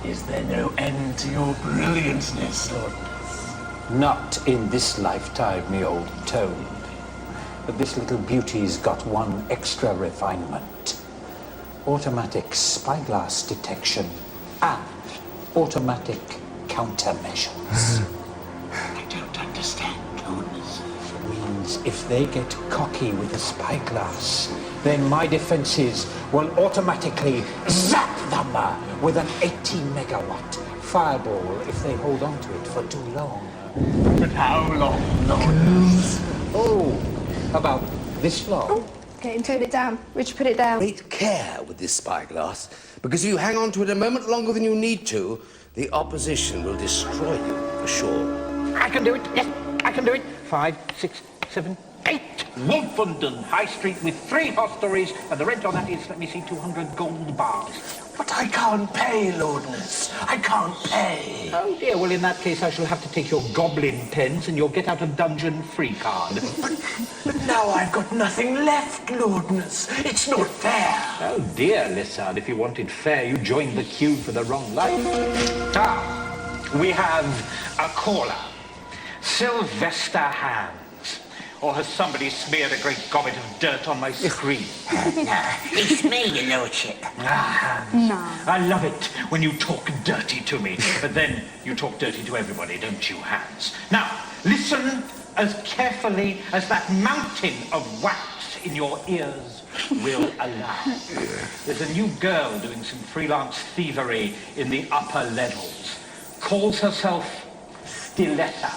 [SPEAKER 14] Is there no end to your brilliantness, lordness?
[SPEAKER 10] Not in this lifetime, me old toad. But this little beauty's got one extra refinement. Automatic spyglass detection and automatic countermeasures.
[SPEAKER 14] I don't understand, lordness.
[SPEAKER 10] If they get cocky with the spyglass, then my defenses will automatically zap them with an 80 megawatt fireball if they hold on to it for too long.
[SPEAKER 14] But how long, lordness?
[SPEAKER 10] Oh, about this long.
[SPEAKER 3] Okay, and put it down. Richard, put it down.
[SPEAKER 1] Great care with this spyglass, because if you hang on to it a moment longer than you need to, the opposition will destroy you for sure.
[SPEAKER 10] I can do it. Yes, I can do it. 5, 6, 7, 8. Wolfenden High Street with 3 hostelries, and the rent on that is, let me see, 200 gold bars.
[SPEAKER 14] But I can't pay, lordness. I can't pay.
[SPEAKER 10] Oh dear, well in that case I shall have to take your goblin pence and your get out of dungeon free card.
[SPEAKER 14] But now I've got nothing left, lordness. It's not fair.
[SPEAKER 10] Oh dear, lizard, if you wanted fair, you joined the queue for the wrong life. We have a caller. Sylvester Hans. Or has somebody smeared a great gobbet of dirt on my screen?
[SPEAKER 7] No, it's me, your lordship.
[SPEAKER 10] No. I love it when you talk dirty to me, but then you talk dirty to everybody, don't you, Hans? Now, listen as carefully as that mountain of wax in your ears will allow. There's a new girl doing some freelance thievery in the upper levels. Calls herself Stiletta.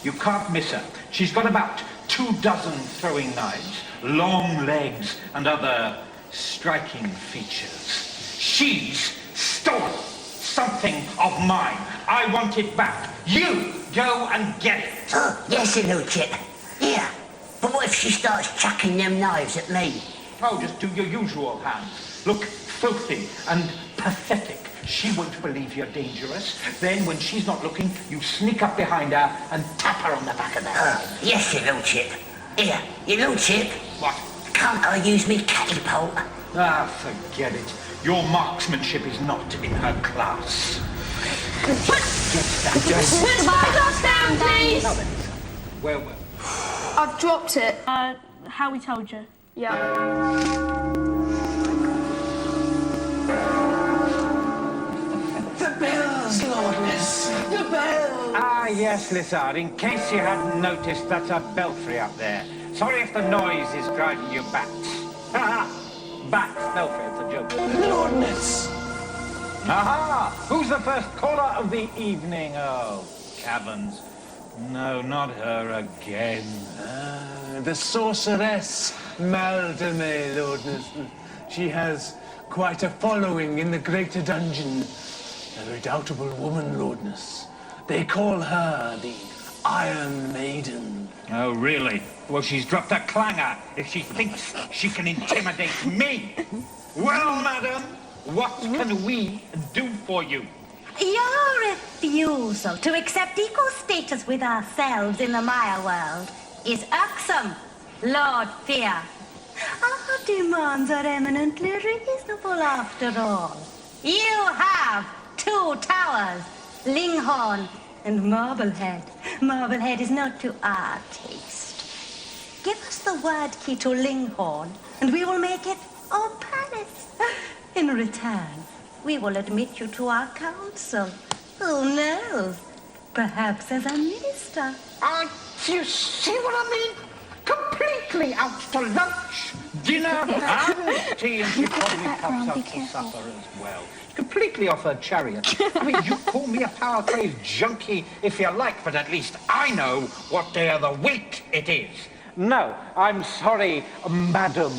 [SPEAKER 10] You can't miss her. She's got about 24 throwing knives, long legs, and other striking features. She's stolen
[SPEAKER 4] something of mine. I want it back. You go and get it.
[SPEAKER 7] Oh, yes, little chip. Here. But what if she starts chucking them knives at me?
[SPEAKER 4] Oh, just do your usual, Hans. Look filthy and pathetic. She won't believe you're dangerous. Then, when she's not looking, you sneak up behind her and tap her on the back of the head.
[SPEAKER 7] Oh, yes, little chip. Here, you little chip.
[SPEAKER 4] What?
[SPEAKER 7] Can't I use me catapult?
[SPEAKER 4] Ah, forget it. Your marksmanship is not in her class.
[SPEAKER 3] Put the spyglass down, please!
[SPEAKER 4] Now then, well.
[SPEAKER 12] I've dropped it. How we told you. Yeah.
[SPEAKER 14] The bells, Lordness! The bells!
[SPEAKER 10] Ah, yes, Lissard. In case you hadn't noticed, that's a belfry up there. Sorry if the noise is driving you bats. Bats, belfry, it's a joke.
[SPEAKER 14] Lordness!
[SPEAKER 10] Aha! Who's the first caller of the evening? Oh, caverns. No, not her again.
[SPEAKER 14] The sorceress, Maldame, Lordness. She has quite a following in the greater dungeon. A redoubtable woman, Lordness. They call her the Iron Maiden.
[SPEAKER 10] Oh, really? Well, she's dropped a clanger if she thinks she can intimidate me. Well, madam, what can we do for you?
[SPEAKER 20] Your refusal to accept equal status with ourselves in the Maya world is irksome, Lord Fear. Our demands are eminently reasonable after all. You have 2 towers, Linghorn and Marblehead. Marblehead is not to our taste. Give us the word key to Linghorn, and we will make it our palace. In return, we will admit you to our council. Who knows? Perhaps as a minister.
[SPEAKER 10] Do you see what I mean? Completely out to lunch, dinner, and tea, and she probably pops out for supper as well. Completely off her chariot. I mean, you call me a power-crazed junkie if you like, but at least I know what day of the week it is. No, I'm sorry, Madam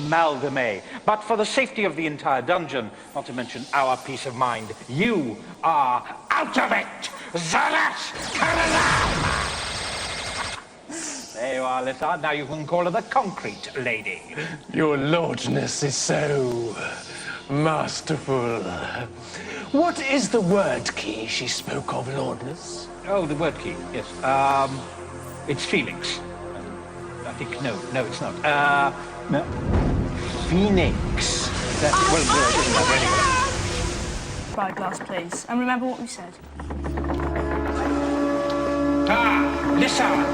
[SPEAKER 10] Maldame, but for the safety of the entire dungeon, not to mention our peace of mind, you are out of it! Zalat! There you are, Lissard. Now you can call her the concrete lady.
[SPEAKER 14] Your Lordness is so masterful. What is the word key she spoke of, Lordness?
[SPEAKER 10] Oh, the word key, yes. It's Phoenix. I think, no, it's not. No. Phoenix. That's well, isn't that anyway?
[SPEAKER 12] Spyglass, please. And remember what we said.
[SPEAKER 10] Ah, Lissard!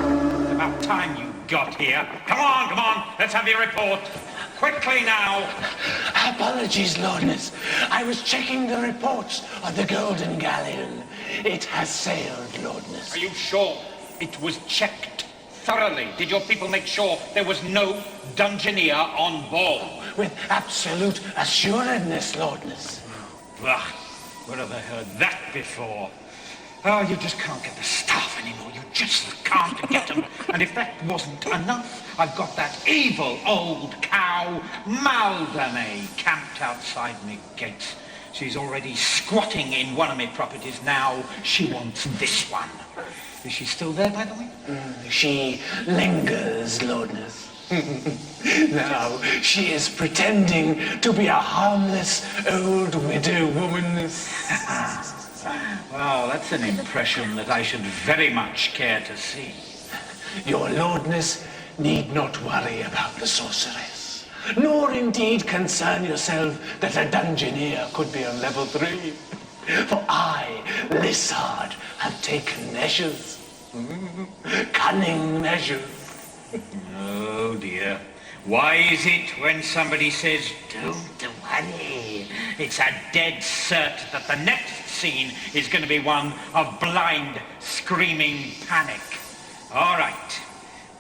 [SPEAKER 10] It's about time you got here. Come on, let's have your report. Quickly now.
[SPEAKER 14] Apologies, Lordness. I was checking the reports of the Golden Galleon. It has sailed, Lordness.
[SPEAKER 10] Are you sure it was checked thoroughly? Did your people make sure there was no dungeoneer on board?
[SPEAKER 14] With absolute assuredness, Lordness.
[SPEAKER 10] Bah, where have I heard that before? Oh, you just can't get the staff anymore. You just can't get them. And if that wasn't enough, I've got that evil old cow, Maldame, camped outside me gates. She's already squatting in one of my properties now. She wants this one. Is she still there, by the way?
[SPEAKER 14] She lingers, Lordness. Now, she is pretending to be a harmless old widow woman.
[SPEAKER 10] Well, that's an impression that I should very much care to see.
[SPEAKER 14] Your Lordness need not worry about the sorceress, nor indeed concern yourself that a dungeoneer could be on level 3. For I, Lissard, have taken measures. Cunning measures.
[SPEAKER 10] Oh dear. Why is it when somebody says, don't worry, it's a dead cert that the next scene is going to be one of blind, screaming panic? All right.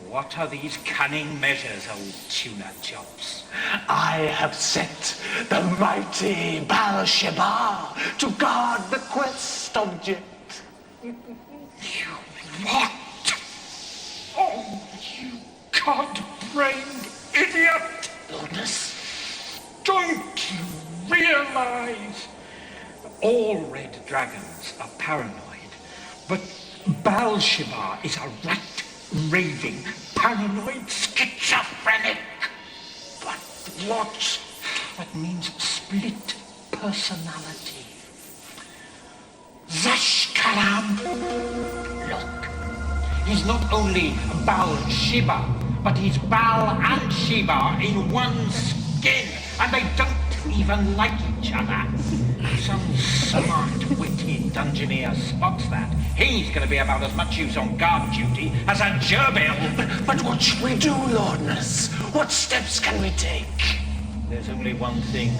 [SPEAKER 10] What are these cunning measures, old tuna chops?
[SPEAKER 14] I have set the mighty Baal-Sheba to guard the quest object.
[SPEAKER 10] What? Oh, you god-brained idiot!
[SPEAKER 14] Lordness?
[SPEAKER 10] Don't you realize
[SPEAKER 4] all red dragons are paranoid, but Baal-Shibar is a rat-raving, paranoid schizophrenic. But what? That means split personality. Zashkaram. Look, he's not only Baal-Shibar, but he's Baal and Shiva in one skin, and they don't even like each other. Some smart-witted dungeoneer spots that. He's going to be about as much use on guard duty as a gerbil.
[SPEAKER 14] But what should we do, Lordness? What steps can we take?
[SPEAKER 4] There's only one thing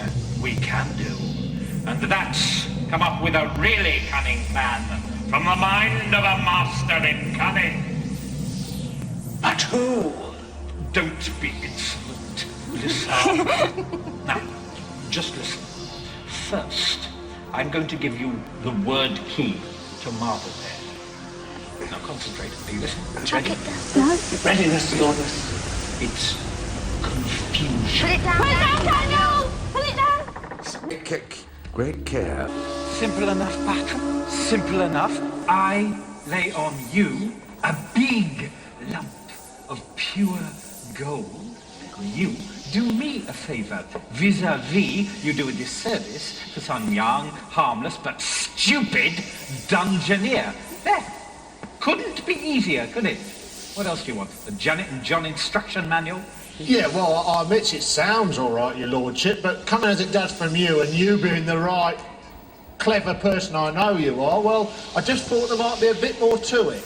[SPEAKER 4] we can do, and that's come up with a really cunning plan from the mind of a master in cunning.
[SPEAKER 14] But who?
[SPEAKER 4] Don't be insolent. Listen. Now, just listen. First, I'm going to give you the word key to Marblehead. Now concentrate. Are you listening?
[SPEAKER 15] Chuck it down. No.
[SPEAKER 14] Readiness, Lordness.
[SPEAKER 4] It's confusion.
[SPEAKER 15] Put it down. Put it down, Daniel! Put it down!
[SPEAKER 13] Great care.
[SPEAKER 4] Simple enough, Battle. Simple enough. I lay on you a big lump of pure gold. You do me a favor. Vis-a-vis, you do a disservice to some young, harmless, but stupid dungeoneer. There. Couldn't be easier, could it? What else do you want? The Janet and John instruction manual?
[SPEAKER 21] Yeah, well, I admit it sounds all right, your lordship, but coming as it does from you, and you being the right clever person I know you are, well, I just thought there might be a bit more to it.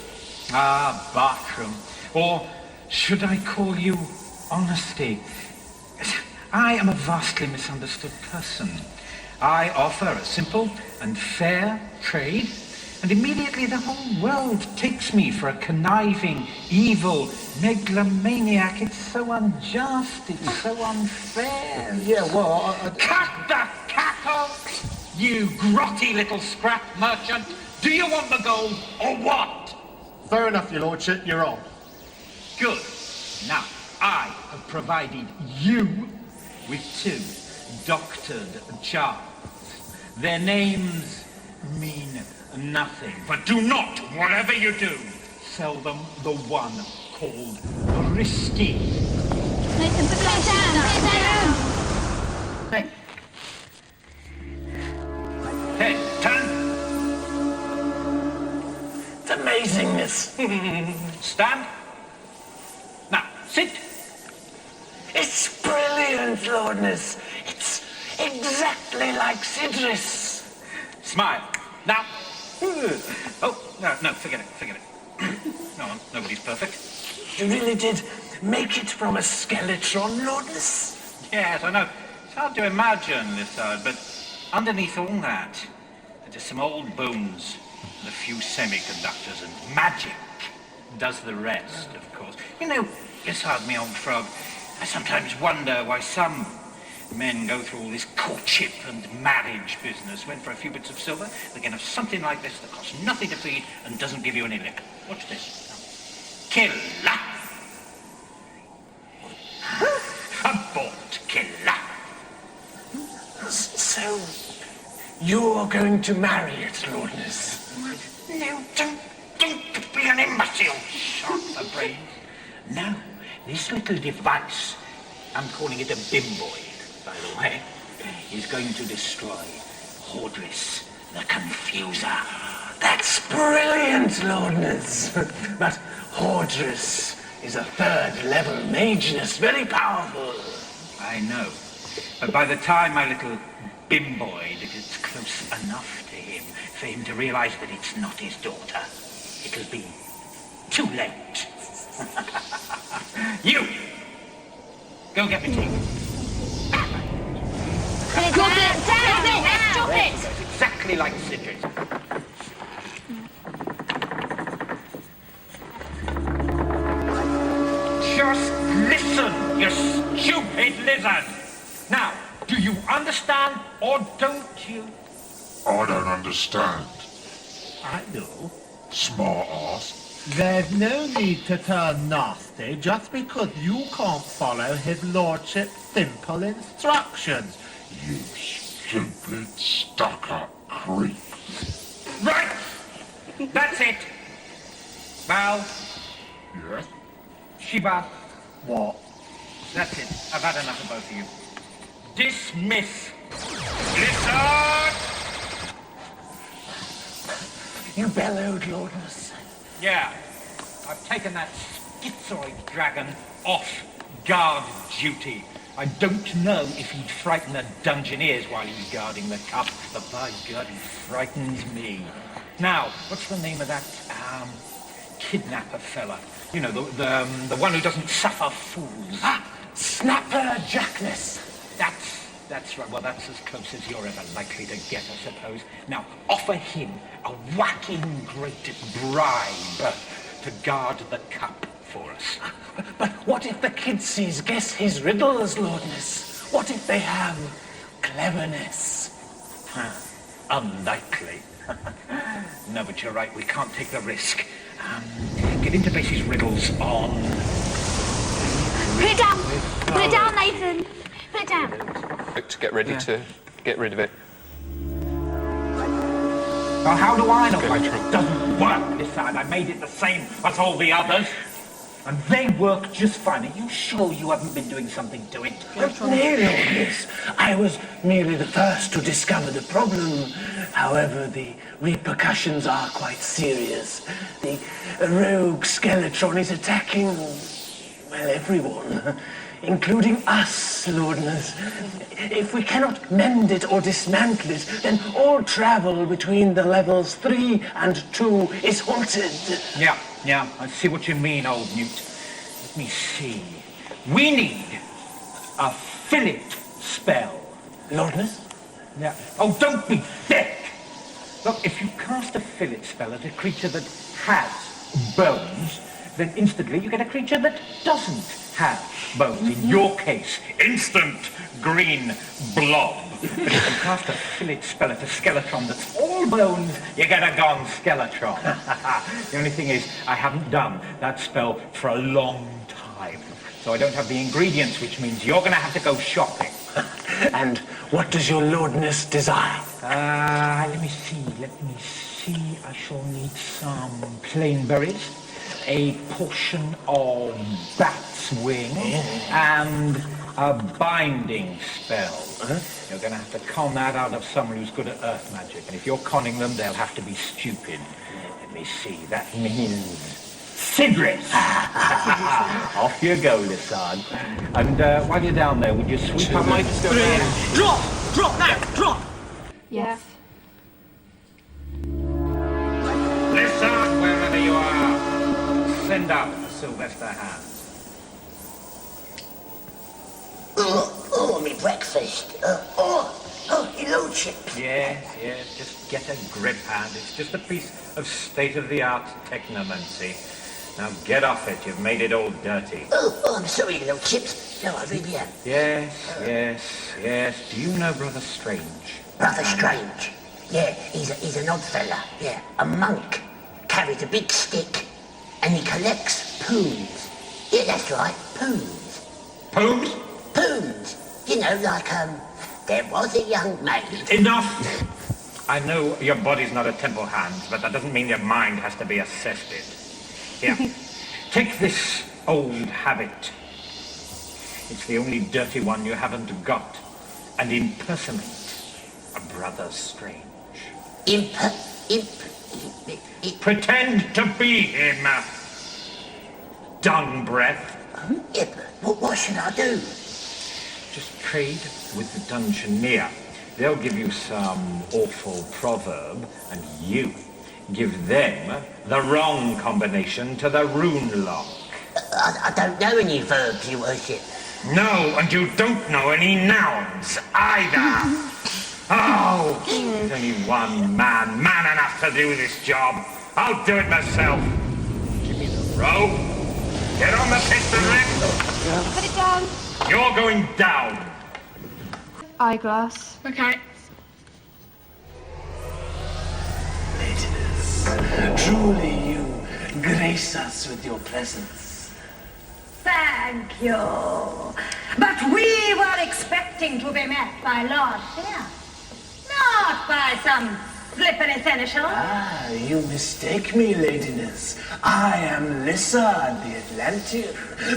[SPEAKER 4] Ah, Bartram. Or should I call you honesty? I am a vastly misunderstood person. I offer a simple and fair trade, and immediately the whole world takes me for a conniving, evil megalomaniac. It's so unjust, it's so unfair.
[SPEAKER 21] Yeah, well,
[SPEAKER 4] Cut the cackle, you grotty little scrap merchant! Do you want the gold, or what?
[SPEAKER 21] Fair enough, your lordship, you're on.
[SPEAKER 4] Good. Now, I have provided you with 2 doctored jars. Their names mean nothing, but do not, whatever you do, sell them the one called Risky.
[SPEAKER 15] Nathan, put it down.
[SPEAKER 4] Hey, turn.
[SPEAKER 14] It's amazing, miss.
[SPEAKER 4] Stand. Now, sit.
[SPEAKER 14] It's brilliant, Lordness. It's exactly like Sidris.
[SPEAKER 4] Smile. Now. Oh, no, forget it. No one, nobody's perfect.
[SPEAKER 14] You really did make it from a skeleton, Lordness?
[SPEAKER 4] Yes, I know. It's hard to imagine, Lissard, but underneath all that, there are some old bones and a few semiconductors, and magic does the rest, of course. You know, Lissard, me old frog, I sometimes wonder why some men go through all this courtship and marriage business when for a few bits of silver they can have something like this that costs nothing to feed and doesn't give you any liquor. Watch this. Killer. Abort, killer.
[SPEAKER 14] So, you're going to marry it, Lordness?
[SPEAKER 4] No, don't be an imbecile. Sharp the brain. No, this little device, I'm calling it a bimboid, by the way, is going to destroy Hordris, the Confuser.
[SPEAKER 14] That's brilliant, Lordness. But Hordris is a 3rd level mageness, very powerful.
[SPEAKER 4] I know. But by the time my little bimboid gets close enough to him for him to realize that it's not his daughter, it'll be too late. You! Go get me tea.
[SPEAKER 15] Drop it! Drop it!
[SPEAKER 4] It's exactly like Sidris. Just listen, you stupid lizard! Now, do you understand or don't you?
[SPEAKER 22] I don't understand.
[SPEAKER 21] I do.
[SPEAKER 22] Smart ass.
[SPEAKER 21] There's no need to turn nasty just because you can't follow his lordship's simple instructions.
[SPEAKER 22] You stupid stuck-up creep.
[SPEAKER 10] Right! That's it! Val,
[SPEAKER 22] Yes?
[SPEAKER 10] Shiva,
[SPEAKER 21] What?
[SPEAKER 10] that's it. I've had enough of both of you. Dismiss! Listen!
[SPEAKER 14] You bellowed, Lordness.
[SPEAKER 10] Yeah, I've taken that schizoid dragon off guard duty. I don't know if he'd frighten the Dungeoneers while he's guarding the cup, but by God, he frightens me. Now, what's the name of that, kidnapper fella? You know, the one who doesn't suffer fools.
[SPEAKER 14] Ah, Snapper Jackless.
[SPEAKER 10] That's right. Well, that's as close as you're ever likely to get, I suppose. Now, offer him a whacking great bribe to guard the cup for us.
[SPEAKER 14] But what if the kidsies guess his riddles, Lordness? What if they have cleverness?
[SPEAKER 10] Unlikely. No, but you're right. We can't take the risk. Get him to base his riddles on...
[SPEAKER 15] Put it down! Put it down, Nathan! Put it down!
[SPEAKER 5] Get ready to get rid of it.
[SPEAKER 10] Well, how do I know it doesn't work this time? I made it the same as all the others. And they work just fine. Are you sure you haven't been doing something to it?
[SPEAKER 14] Nay, Lordness. I was merely the first to discover the problem. However, the repercussions are quite serious. The rogue Skeletron is attacking, well, everyone. Including us, Lordness. If we cannot mend it or dismantle it, then all travel between the levels 3 and 2 is halted.
[SPEAKER 10] Yeah, I see what you mean, old Newt. Let me see. We need a fillet spell.
[SPEAKER 14] Lordness?
[SPEAKER 10] Yeah. Oh, don't be thick! Look, if you cast a fillet spell at a creature that has bones, then instantly you get a creature that doesn't have bones. In your case, instant green blob. But if you cast a fillet spell at a skeleton that's all bones, you get a gone skeletron. The only thing is, I haven't done that spell for a long time. So I don't have the ingredients, which means you're going to have to go shopping.
[SPEAKER 14] And what does your Lordness desire?
[SPEAKER 10] Let me see. I shall need some plain berries, a portion of bat's wing, and a binding spell. You're going to have to con that out of someone who's good at earth magic. And if you're conning them, they'll have to be stupid. Let me see. That means Sidris. Off you go, Lissard. And while you're down there, would you sweep up my three?
[SPEAKER 12] Drop! Drop now! Drop!
[SPEAKER 15] Yes.
[SPEAKER 10] Lissard, wherever you are, send out the Sylvester hand.
[SPEAKER 7] Oh, me breakfast. Your lordship.
[SPEAKER 10] Yes, just get a grip hand. It's just a piece of state-of-the-art technomancy. Now get off it, you've made it all dirty.
[SPEAKER 7] Oh, I'm sorry, lordship. No, I really am.
[SPEAKER 10] Yes. Do you know Brother Strange?
[SPEAKER 7] Brother Strange? Yeah, he's an odd fella. Yeah, a monk. Carries a big stick, and he collects poons. Yeah, that's right, poons.
[SPEAKER 10] Poons?
[SPEAKER 7] Poons. You know, like, there was a young maid.
[SPEAKER 10] Enough! I know your body's not a temple hand, but that doesn't mean your mind has to be assisted. Here, take this old habit. It's the only dirty one you haven't got. And impersonate a Brother Strange. Pretend to be him. Dung breath.
[SPEAKER 7] Yeah, but what should I do?
[SPEAKER 10] Just trade with the Dungeoneer. They'll give you some awful proverb, and you give them the wrong combination to the rune lock.
[SPEAKER 7] I don't know any verbs, your worship.
[SPEAKER 10] No, and you don't know any nouns either. Oh, there's only one man enough to do this job. I'll do it myself. Give me the rope. Get on the piston rack.
[SPEAKER 15] Put it down.
[SPEAKER 10] You're going down.
[SPEAKER 15] Eyeglass.
[SPEAKER 12] Okay.
[SPEAKER 14] Truly you grace us with your presence.
[SPEAKER 20] Thank you. But we were expecting to be met by Lord Fear. Not by some slippery seneschal.
[SPEAKER 14] Ah, you mistake me, ladiness. I am Lissard the Atlantean,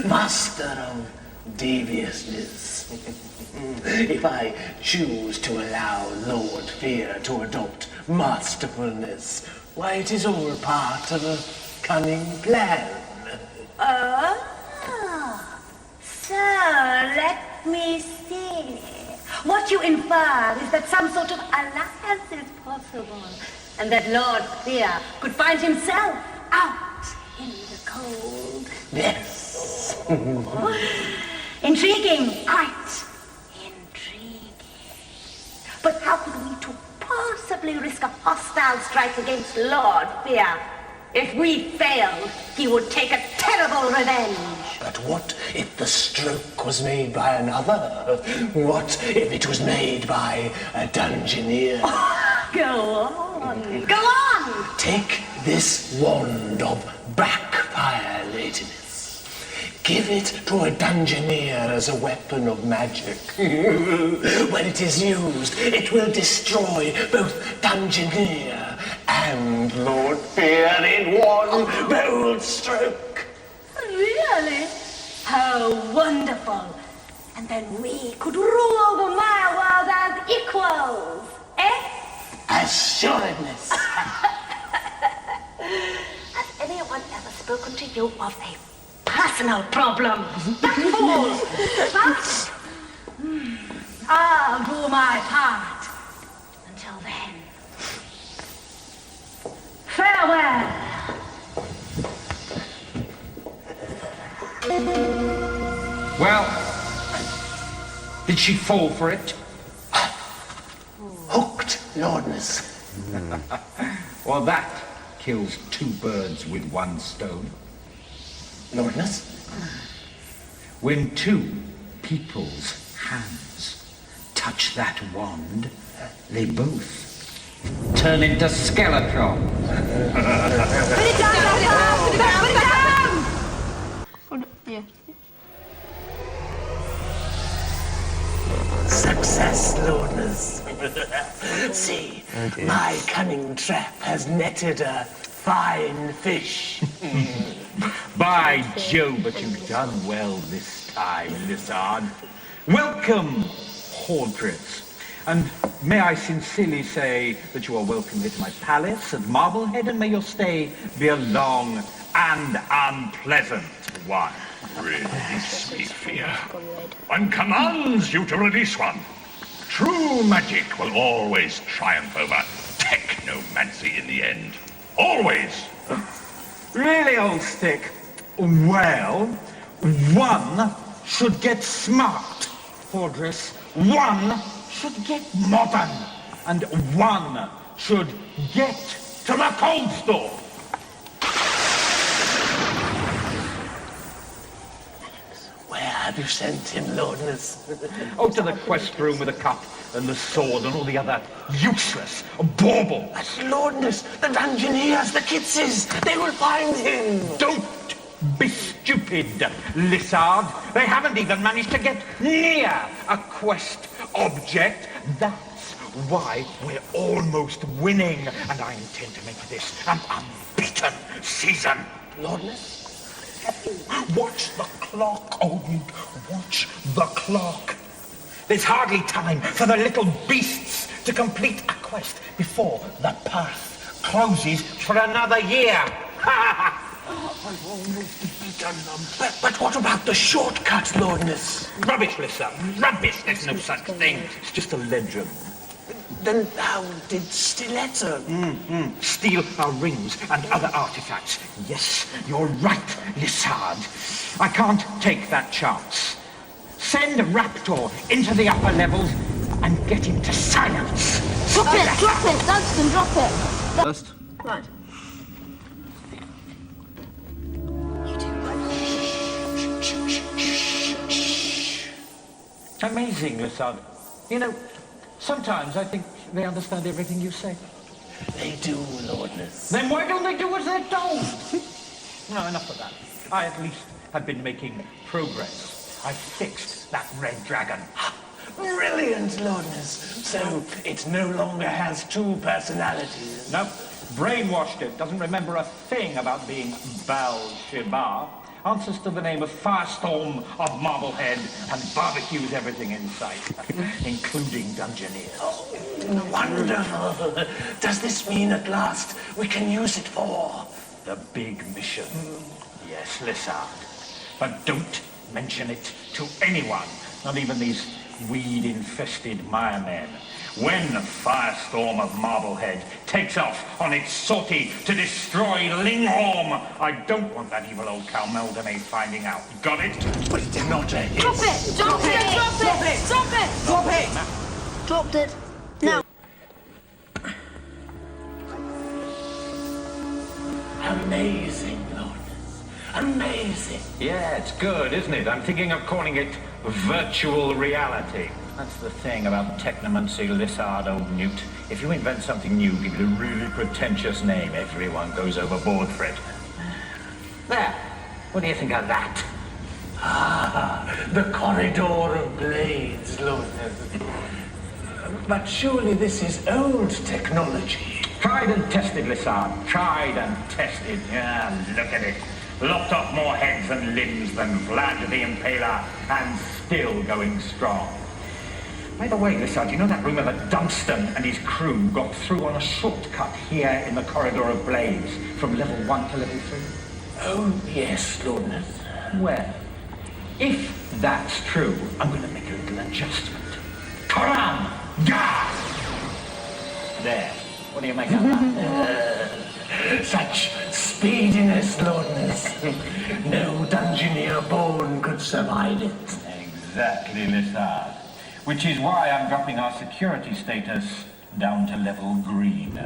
[SPEAKER 14] master of deviousness. If I choose to allow Lord Fear to adopt masterfulness, why, it is all part of a cunning plan.
[SPEAKER 20] Oh, so let me see. What you infer is that some sort of alliance is possible, and that Lord Fear could find himself out in the cold.
[SPEAKER 14] Yes.
[SPEAKER 20] Intriguing, quite intriguing. But how could we two possibly risk a hostile strike against Lord Fear? If we failed, he would take a terrible revenge.
[SPEAKER 14] But what if the stroke was made by another? What if it was made by a dungeoneer?
[SPEAKER 20] Go on, go on!
[SPEAKER 14] Take this wand of backfire, ladiness. Give it to a dungeoneer as a weapon of magic. When it is used, it will destroy both dungeoneer and Lord Fear in one bold stroke.
[SPEAKER 20] Really? How wonderful! And then we could rule the Maya world as equals, eh?
[SPEAKER 14] Assuredness.
[SPEAKER 20] Has anyone ever spoken to you of a personal problem? That fool! Huh? I'll do my part. Until then, farewell.
[SPEAKER 10] Well, did she fall for it?
[SPEAKER 14] Hooked, Lordness.
[SPEAKER 10] Well, that kills two birds with one stone.
[SPEAKER 14] Lordness?
[SPEAKER 10] When two people's hands touch that wand, they both turn into Skeletron.
[SPEAKER 20] Put it down! Put it down!
[SPEAKER 3] Yeah.
[SPEAKER 14] Success, Lordness. See, my cunning trap has netted a fine fish.
[SPEAKER 10] By Jove, but you've done well this time, Lissard. Welcome, Hordris. And may I sincerely say that you are welcome here to my palace at Marblehead, and may your stay be a long and unpleasant one.
[SPEAKER 6] Release me, Fear. One commands you to release one. True magic will always triumph over technomancy in the end. Always.
[SPEAKER 10] Really, old stick? Well, one should get smart, Hordris. One should get modern. And one should get to the cold store.
[SPEAKER 14] Where have you sent him, Lordness?
[SPEAKER 10] Oh, to the quest room with the cup and the sword and all the other useless baubles.
[SPEAKER 14] But Lordness, the dungeoneers, the kitses, they will find him.
[SPEAKER 10] Don't be stupid, Lissard. They haven't even managed to get near a quest object. That's why we're almost winning, and I intend to make this an unbeaten season.
[SPEAKER 14] Lordness?
[SPEAKER 10] Watch the clock, Odin. Watch the clock. There's hardly time for the little beasts to complete a quest before the path closes for another year.
[SPEAKER 14] I've almost beaten them. But what about the shortcut, Lordness?
[SPEAKER 10] Rubbish, Lissa. Rubbish. There's no such thing. It's just a legend.
[SPEAKER 14] Then how did Stiletta
[SPEAKER 10] steal our rings and other artifacts? Yes, you're right, Lissard. I can't take that chance. Send Raptor into the upper levels and get him to silence.
[SPEAKER 3] Drop it, Dunstan, drop it.
[SPEAKER 2] First.
[SPEAKER 3] Right.
[SPEAKER 10] Amazing, Lissard. You know, sometimes I think they understand everything you say.
[SPEAKER 14] They do, Lordness.
[SPEAKER 10] Then why don't they do as they're told? No, enough of that. I at least have been making progress. I fixed that red dragon.
[SPEAKER 14] Brilliant, Lordness. So it no longer has two personalities.
[SPEAKER 10] Nope. Brainwashed it. Doesn't remember a thing about being Baal-Sheba. Answers to the name of Firestorm of Marblehead and barbecues everything in sight, including Dungeoneers.
[SPEAKER 14] Oh, wonderful. Does this mean at last we can use it for
[SPEAKER 10] the big mission? Yes, Lissard. But don't mention it to anyone, not even these weed-infested mire men. When Firestorm of Marblehead takes off on its sortie to destroy Linghorn, I don't want that evil old cow Meldame finding out. Got it?
[SPEAKER 14] But it's not a hit.
[SPEAKER 3] Drop it! Drop it! Drop it! Drop it! Drop it! Dropped it. Now.
[SPEAKER 14] Amazing, Lordness. Amazing.
[SPEAKER 10] Yeah, it's good, isn't it? I'm thinking of calling it virtual reality. That's the thing about technomancy, Lissard, old newt. If you invent something new, give it a really pretentious name, everyone goes overboard for it. There. What do you think of that?
[SPEAKER 14] Ah, the corridor of blades, Lordness. But surely this is old technology.
[SPEAKER 10] Tried and tested, Lissard. Tried and tested. Yeah, look at it. Lopped off more heads and limbs than Vlad the Impaler, and still going strong. By the way, Lissard, you know that rumour that Dunstan and his crew got through on a shortcut here in the Corridor of Blades, from level 1 to level 3?
[SPEAKER 14] Oh, yes, Lordness.
[SPEAKER 10] Well, if that's true, I'm going to make a little adjustment. Koram! Gah! There. What do you make of that?
[SPEAKER 14] Such speediness, Lordness. No Dungeoneer born could survive it.
[SPEAKER 10] Exactly, Lissard. Which is why I'm dropping our security status down to level green.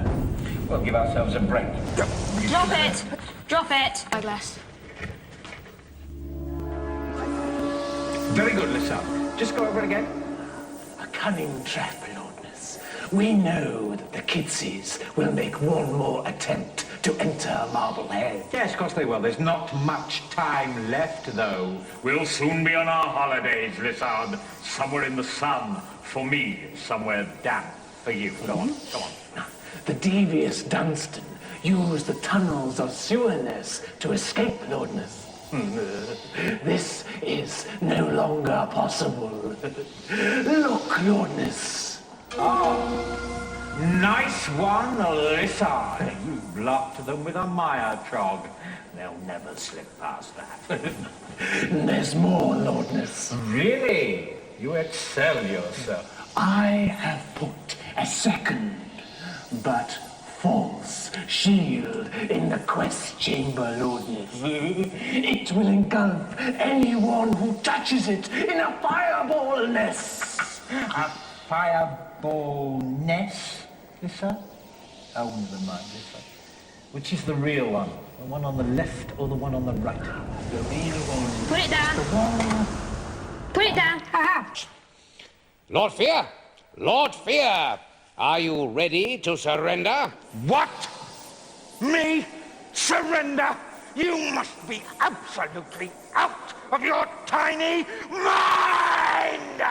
[SPEAKER 10] We'll give ourselves a break.
[SPEAKER 3] Drop it! Drop it! Spyglass.
[SPEAKER 10] Very good, Lissard. Just go over it again.
[SPEAKER 14] A cunning trap, Lordness. We know that the Kidsies will make one more attempt to enter Marblehead.
[SPEAKER 10] Yes, of course they will. There's not much time left, though. We'll soon be on our holidays, Lissard. Somewhere in the sun for me, somewhere damp for you. Go on, go on.
[SPEAKER 14] The devious Dunstan used the tunnels of Sewerness to escape, Lordness. This is no longer possible. Look, Lordness.
[SPEAKER 10] Oh, nice one, Lissard. You blocked them with a mire trog. They'll never slip past that.
[SPEAKER 14] There's more, Lordness.
[SPEAKER 10] Really? You excel yourself.
[SPEAKER 14] I have put a second, but false shield in the quest chamber, Lordness. It will engulf anyone who touches it in a fireball nest.
[SPEAKER 10] A fireball nest, Lissard? Oh, never mind, Lissard. Which is the real one? The one on the left or the one on the right?
[SPEAKER 14] The real one.
[SPEAKER 3] Put it down.
[SPEAKER 14] The one.
[SPEAKER 3] Put it down. Ha-ha.
[SPEAKER 1] Lord Fear! Lord Fear! Are you ready to surrender?
[SPEAKER 10] What? Me? Surrender? You must be absolutely out of your tiny mind!